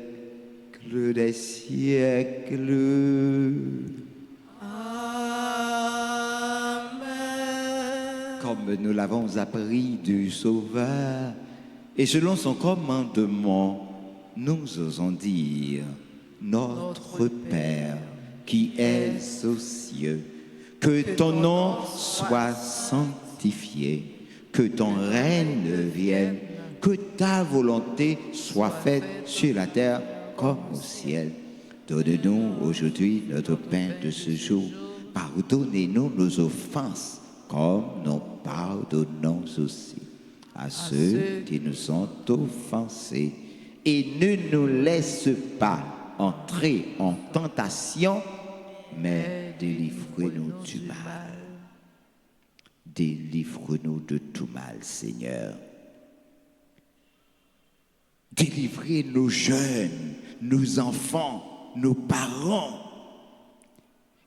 Speaker 4: des siècles.
Speaker 1: Amen.
Speaker 4: Comme nous l'avons appris du Sauveur, et selon son commandement, nous osons dire, Notre Père qui es aux cieux, que ton nom soit sanctifié, que ton règne vienne, que ta volonté soit faite sur la terre comme au ciel. Donne-nous aujourd'hui notre pain de ce jour. Pardonnez-nous nos offenses, comme nous pardonnons aussi à ceux qui nous ont offensés. Et ne nous laisse pas entrer en tentation, mais délivre-nous du mal. Délivre-nous de tout mal, Seigneur. Délivrez nos jeunes, nos enfants, nos parents,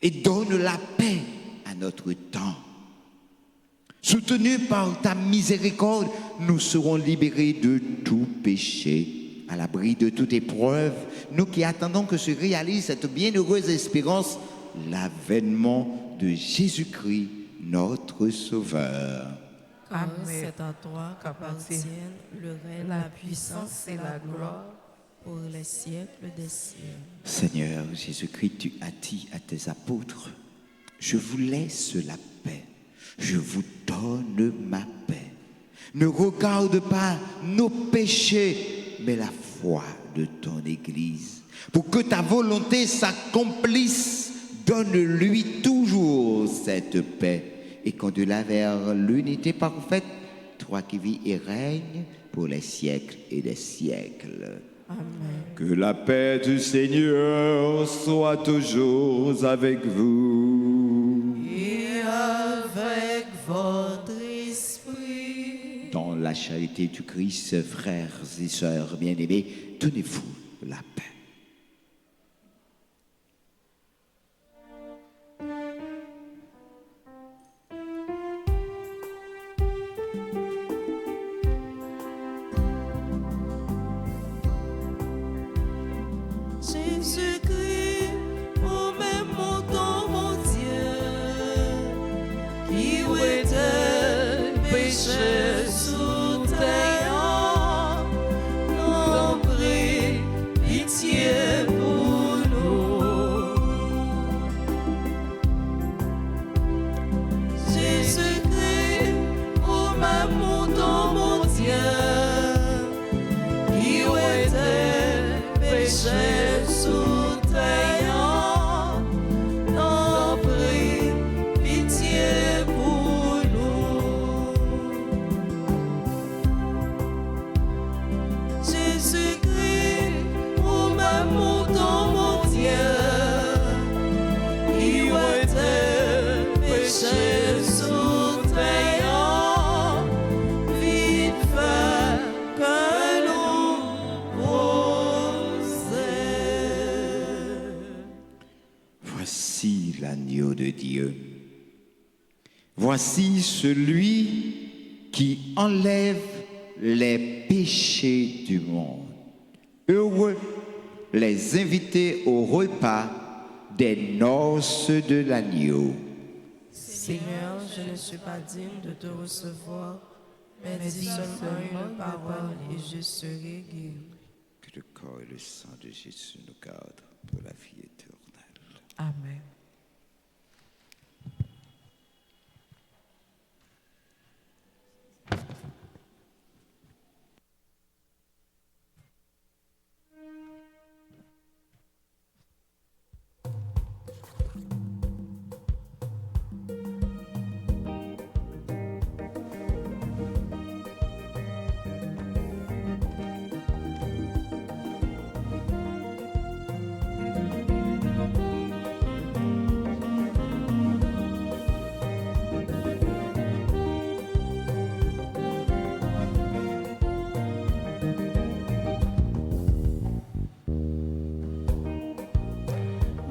Speaker 4: et donne la paix à notre temps. Soutenus par ta miséricorde, nous serons libérés de tout péché, à l'abri de toute épreuve, nous qui attendons que se réalise cette bienheureuse espérance, l'avènement de Jésus-Christ, notre Sauveur.
Speaker 1: Car c'est à toi qu'appartiennent le règne, la puissance et la gloire pour les siècles des siècles.
Speaker 4: Seigneur Jésus-Christ, tu as dit à tes apôtres, je vous laisse la paix, je vous donne ma paix. Ne regarde pas nos péchés, mais la foi de ton Église. Pour que ta volonté s'accomplisse, donne-lui toujours cette paix. Et conduis-la vers l'unité parfaite, toi qui vis et règnes pour les siècles et des siècles.
Speaker 1: Amen.
Speaker 4: Que la paix du Seigneur soit toujours avec vous.
Speaker 1: Et avec votre esprit.
Speaker 4: Dans la charité du Christ, frères et sœurs bien-aimés, tenez-vous la paix.
Speaker 1: Jésus-Christ, au même montant, mon Dieu, qui était péché sous terre, non prie, pitié
Speaker 4: l'agneau de Dieu. Voici celui qui enlève les péchés du monde. Heureux les invités au repas des noces de l'agneau.
Speaker 1: Seigneur, je ne suis pas digne de te recevoir, mais dis seulement une parole et je serai guéri.
Speaker 4: Que le corps et le sang de Jésus nous gardent pour la vie éternelle.
Speaker 1: Amen.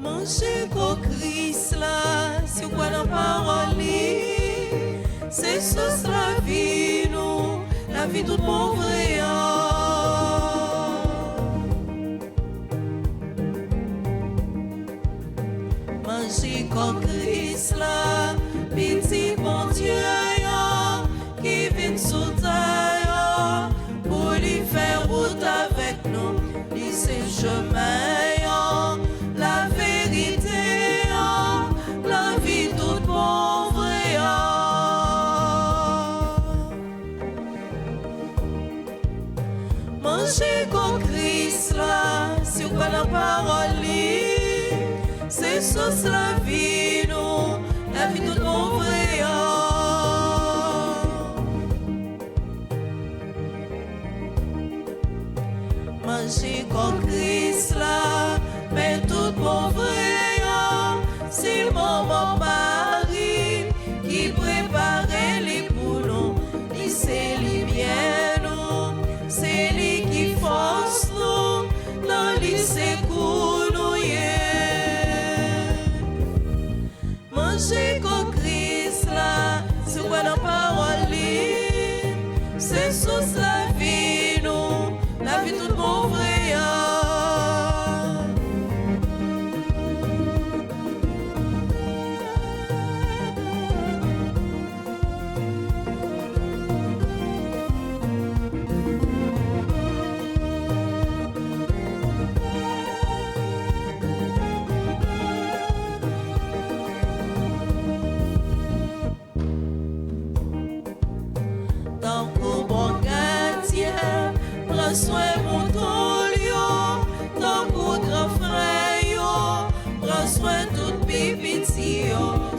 Speaker 5: Manger qu'au Christ là, c'est quoi la parole, c'est sous la vie, nous, la vie toute pauvre. Manger qu'au Christ là, petit bon Dieu, qui vient sous terre pour lui faire route avec nous, lui c'est chemin. La vérité, la vie toute pauvre. Manger qu'au Christ là, c'est quoi la parole, c'est sous la vie, nous, la vie toute pauvre. Manger qu'au Christ là, mais tout pauvre, c'est mon mari qui préparait les pour nous. C'est lui bien nous, c'est lui qui force nous, dans lui c'est cool nous. Manger qu'au Christ là, c'est quoi la parole, c'est sous la vie nous, la vie toute pauvre. Prends soin mon tolio, ton coup grand frère, prends soin toute pipiti,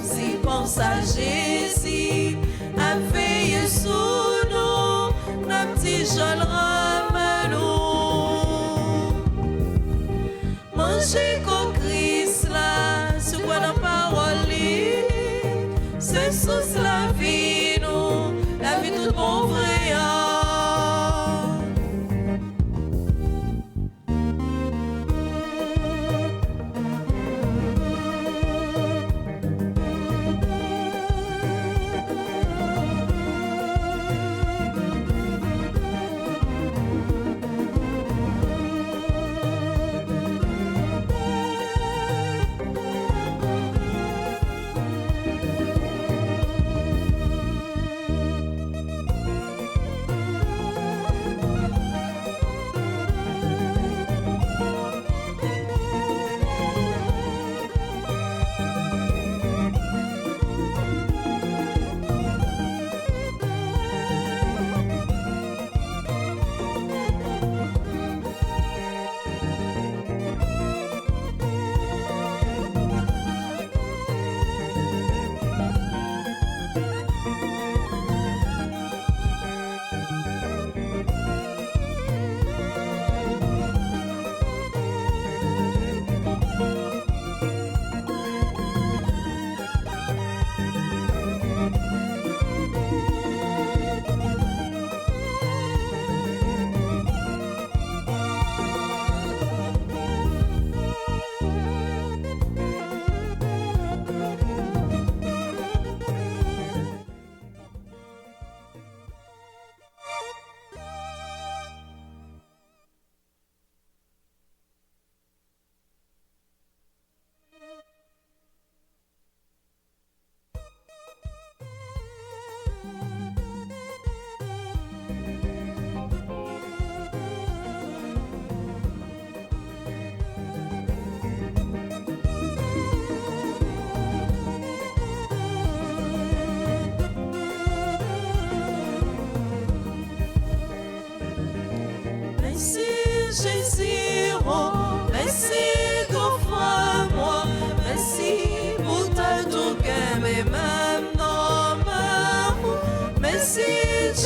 Speaker 5: si pense à Jésus, à veiller sous nous, la petite jeune ramène nous. Manger qu'au Christ là, c'est quoi la parole, c'est sous la vie nous, la vie toute pauvre.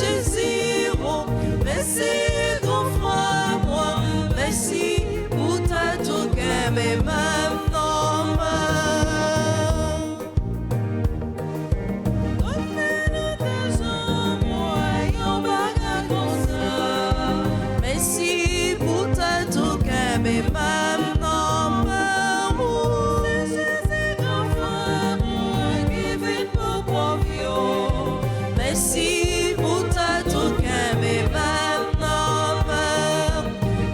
Speaker 5: Jésus, oh, merci, grand frère, moi, merci pour ta tout cœur, mais maintenant, merci pour ta tout cœur, mais maintenant, merci pour ta tout cœur, mais maintenant,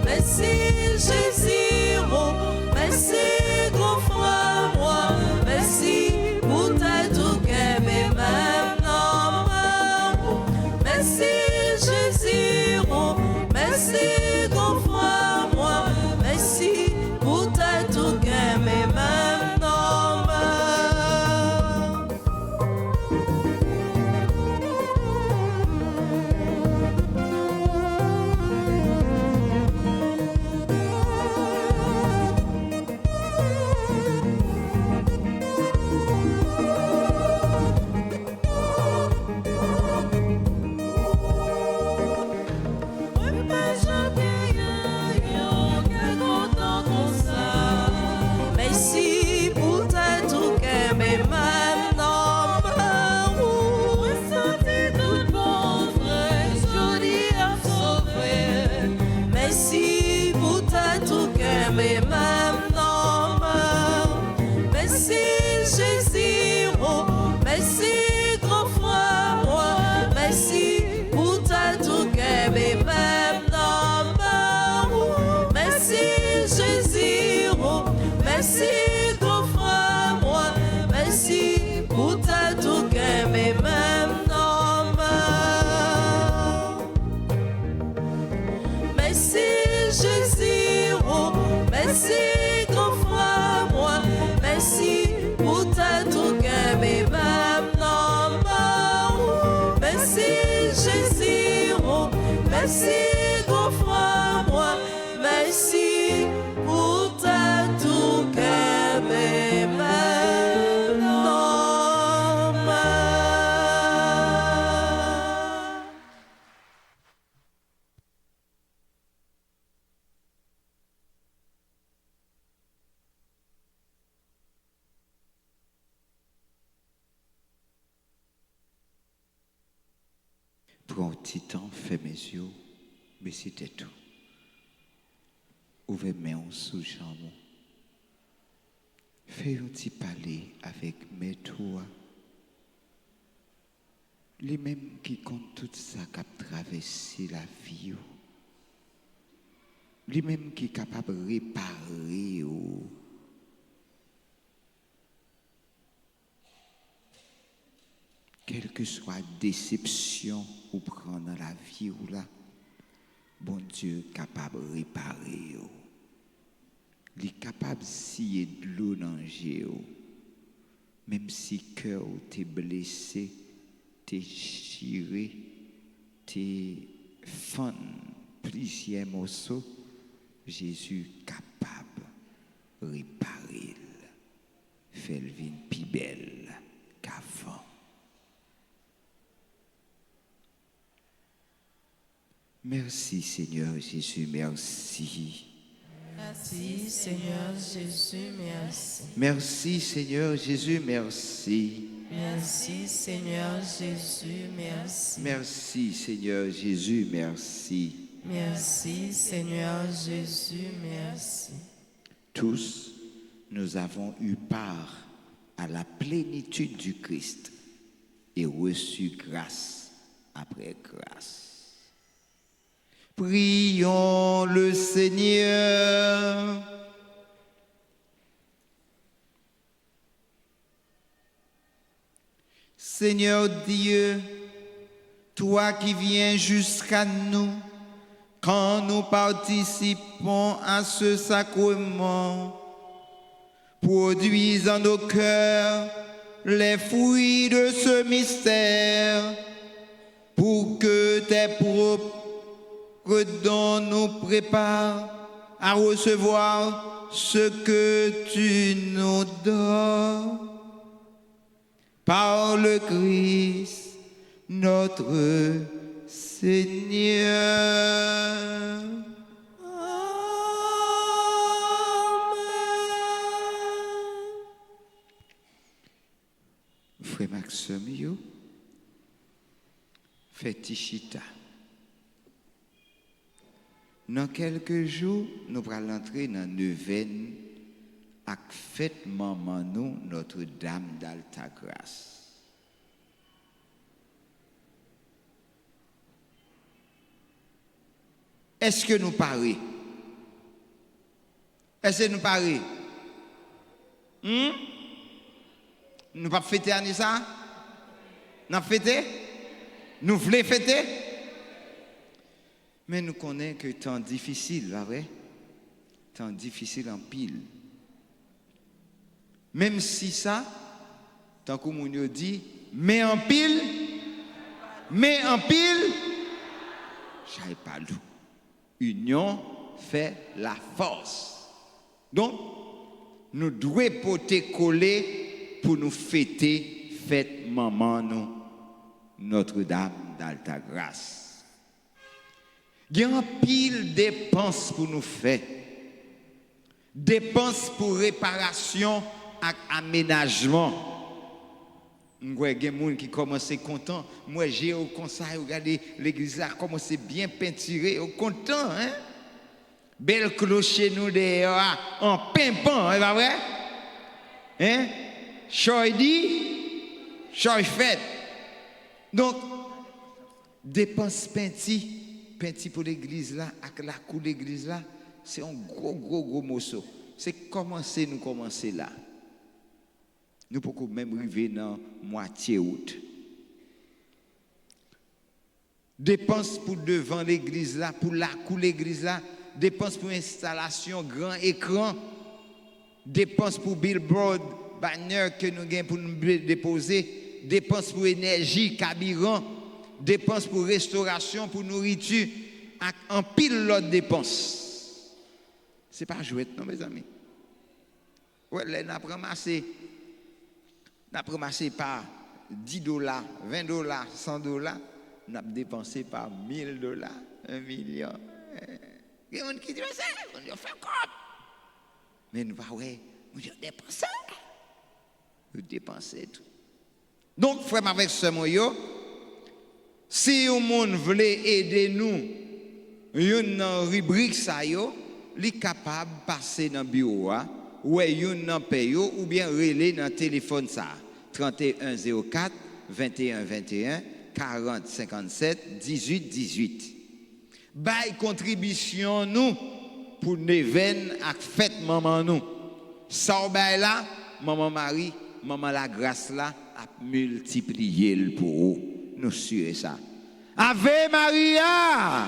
Speaker 5: merci Jésus, oh, merci grand frère, moi, merci pour ta tout cœur, mais maintenant, merci Jésus, oh, merci grand frère, moi, merci pour ta tout cœur, mais maintenant, merci pour ta tout cœur, mais maintenant, tout bon frère, joli à sauver. Merci pour ta tout cœur, mais maintenant, merci Jésus, oh, merci grand frère, moi, merci pour ta tout cœur, mais maintenant, merci Jésus, oh, merci grand frère, moi, merci pour ta tout cœur, mais maintenant, merci Jésus, oh, merci grand frère, moi, merci pour ta tout cœur, mais maintenant, merci Jésus, oh, merci grand frère, moi, merci pour ta tout cœur, mais maintenant,
Speaker 2: Prends un petit temps, fais mes yeux, mais c'était tout. Ouvrez mes mains sous jambes. Fais un petit parler avec mes toits. Les mêmes qui comptent tout ça qui a traversé la vie. Les mêmes qui sont capables de réparer. Quelle que soit la déception ou prendre dans la vie ou là, bon Dieu est capable de réparer. Il est capable de scier de l'eau dans le géo. Même si le cœur t'est blessé, t'es chiré, t'es fan plusieurs morceaux, Jésus est capable de réparer, faire le vin plus belle qu'avant. Merci Seigneur Jésus, merci.
Speaker 5: merci Seigneur Jésus, merci.
Speaker 2: Merci Seigneur Jésus, merci.
Speaker 5: Merci Seigneur Jésus, merci.
Speaker 2: Merci Seigneur Jésus, merci.
Speaker 5: Merci Seigneur Jésus, merci.
Speaker 2: Tous, nous avons eu part à la plénitude du Christ et reçu grâce après grâce. Prions le Seigneur. Seigneur Dieu, toi qui viens jusqu'à nous, quand nous participons à ce sacrement, produis en nos cœurs les fruits de ce mystère, pour que tes propres dons nous préparent à recevoir ce que tu nous donnes. Par le Christ, notre
Speaker 4: Seigneur. Frère Maxime, yo, fait Tichita. Dans quelques jours, nous allons entrer dans neuvaine avec fête maman nous, Notre-Dame d'Altagrace. Est-ce que nous parlons? Est-ce que nous parlons? Nous pas fêter à ça? Nous fêter? Nous voulons fêter? Mais nous connaissons que temps difficile, là, ouais? Temps difficile en pile. Même si ça, tant que mon dit, mais en pile, j'aille pas l'eau. Union fait la force. Donc, nous devons porter coller pour nous fêter fête maman nous, Notre-Dame d'Altagrace. Il y a un pile dépenses pour nous faire. Dépenses pour réparation et aménagement. Il y a des gens qui commencent content. Moi, j'ai au conseil, regardez l'église là, commence bien peinturé, au content, hein? Belle clocher nous dehors, en pimpant, c'est pas vrai? Hein? Choy dit, choy fait. Donc, dépense peinti pour l'église là, avec la cour de l'église là, c'est un gros morceau. C'est commencer là. Nous pouvons même arriver dans moitié août. Dépenses pour devant l'église là, pour la cour de l'église là, dépenses pour installation grand écran, dépenses pour billboard, banner que nous avons pour nous déposer, dépenses pour énergie, carburant, dépenses pour restauration, pour nourriture, en pile l'autre dépenses. Ce n'est pas jouet, non, mes amis. Ouais, là, on a ramassé par $10, $20, $100, on a dépensé par $1000, $1 million. Il y a des gens qui disent ça, on dit fait comme. Mais nous pas ouais, on dit dépenser. Vous dépensez tout. Donc, frère avec ce mot, si un monde voulait aider nous, une rubrique ça yo, li capable passer dans bureau ouais une nan paye ou bien relais dans téléphone ça 3104 21 21 40 57 18 18. Bail contribution nous pour Neven ak fête maman nous. Ça bail là, maman Marie, maman la grâce là a multiplié pour vous. Nous sûrs ça. Ave Maria.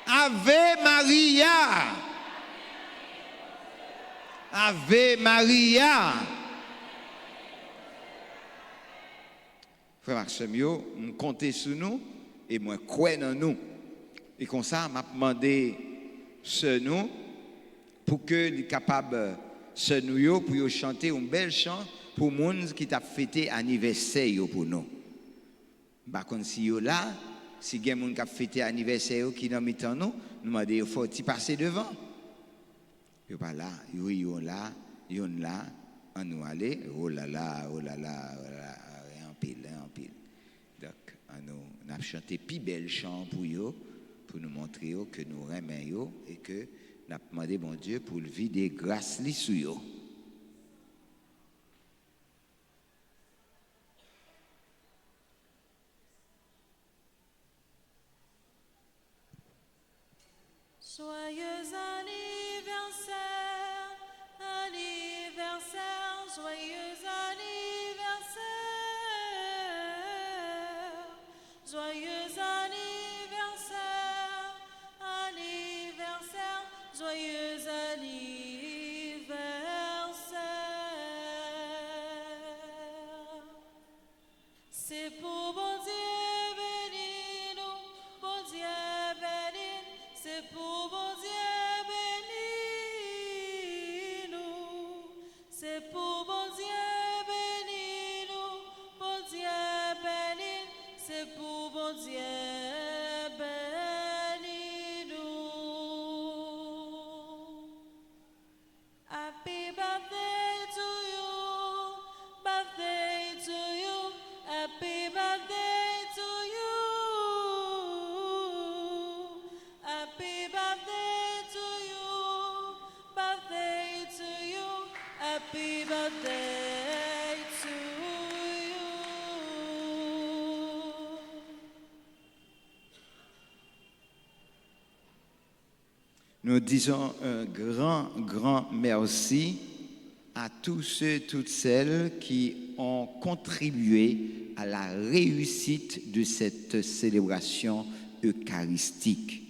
Speaker 4: Ave Maria. Ave Maria. Frère Maxime, nous comptez sur nous et moi crois dans nous. Et comme ça, m'a demandé ce nous pour que les capables ce nous pour chanter un bel chant pour les gens qui t'a fêté anniversaire pour nous. Par contre, si yo là, si il y a des gens qui ont fêté anniversaire qui dans mi-temps nous demandons il faut passer devant. Yo pas là, yo là, on nous aller, oh là là, en pile. Donc, on a chanté plus bel chant pour eux, pour nous montrer que nous aimons et que nous avons demandé bon Dieu pour le vider grâce li sur eux.
Speaker 5: Joyeux anniversaire, joyeux anniversaire, joyeux anniversaire, joyeux anniversaire. C'est pour bon Dieu béni nous, bon Dieu béni, c'est pour bon Dieu béni nous, c'est pour bon Dieu.
Speaker 4: nous disons un grand merci à tous ceux, toutes celles qui ont contribué à la réussite de cette célébration eucharistique.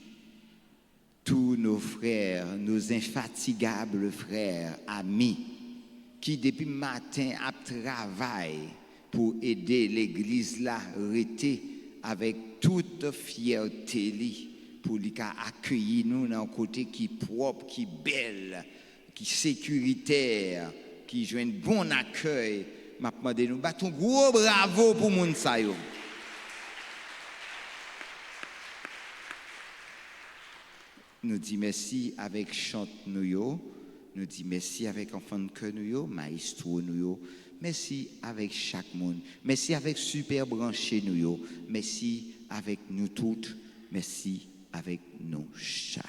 Speaker 4: Tous nos frères, nos infatigables frères, amis, qui depuis matin a travaillé pour aider l'église là rester avec toute fierté pour lui accueillir nous dans un côté qui propre, qui belle, qui sécuritaire, qui joue un bon accueil. M'a demandé nous battons gros bravo pour moun sa yo. Nous dit merci avec chante nous yo, nous dit merci avec enfant de cœur nous yo, maestro nous yo, merci avec chaque monde, merci avec super branché nous yo, merci avec nous toutes, merci avec nous chaque.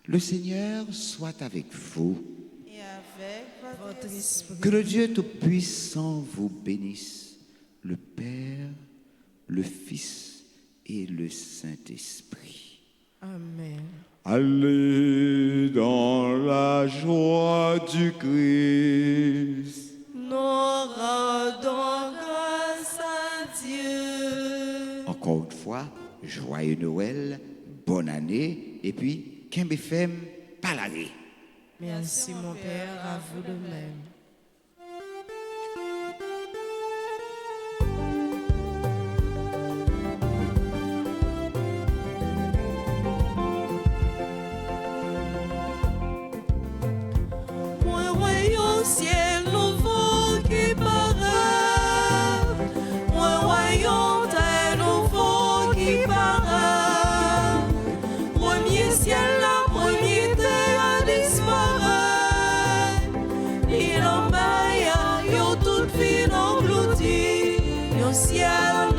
Speaker 4: Le Seigneur soit avec vous.
Speaker 5: Et avec votre esprit.
Speaker 4: Que le Dieu Tout-Puissant vous bénisse, le Père, le Fils et le Saint-Esprit.
Speaker 5: Amen.
Speaker 4: Allez dans la joie du Christ.
Speaker 5: Nous rendons grâce à Dieu.
Speaker 4: Encore une fois, joyeux Noël, bonne année, et puis, Kembefem, Palare.
Speaker 5: Merci mon Père, à vous de même. Moi voyons ciel nouveau qui paraît. Moi voyons terre nouveau qui paraît. Premier ciel là, premier terre disparaît. Il en bas, yo toute vie engloutie. Yo ciel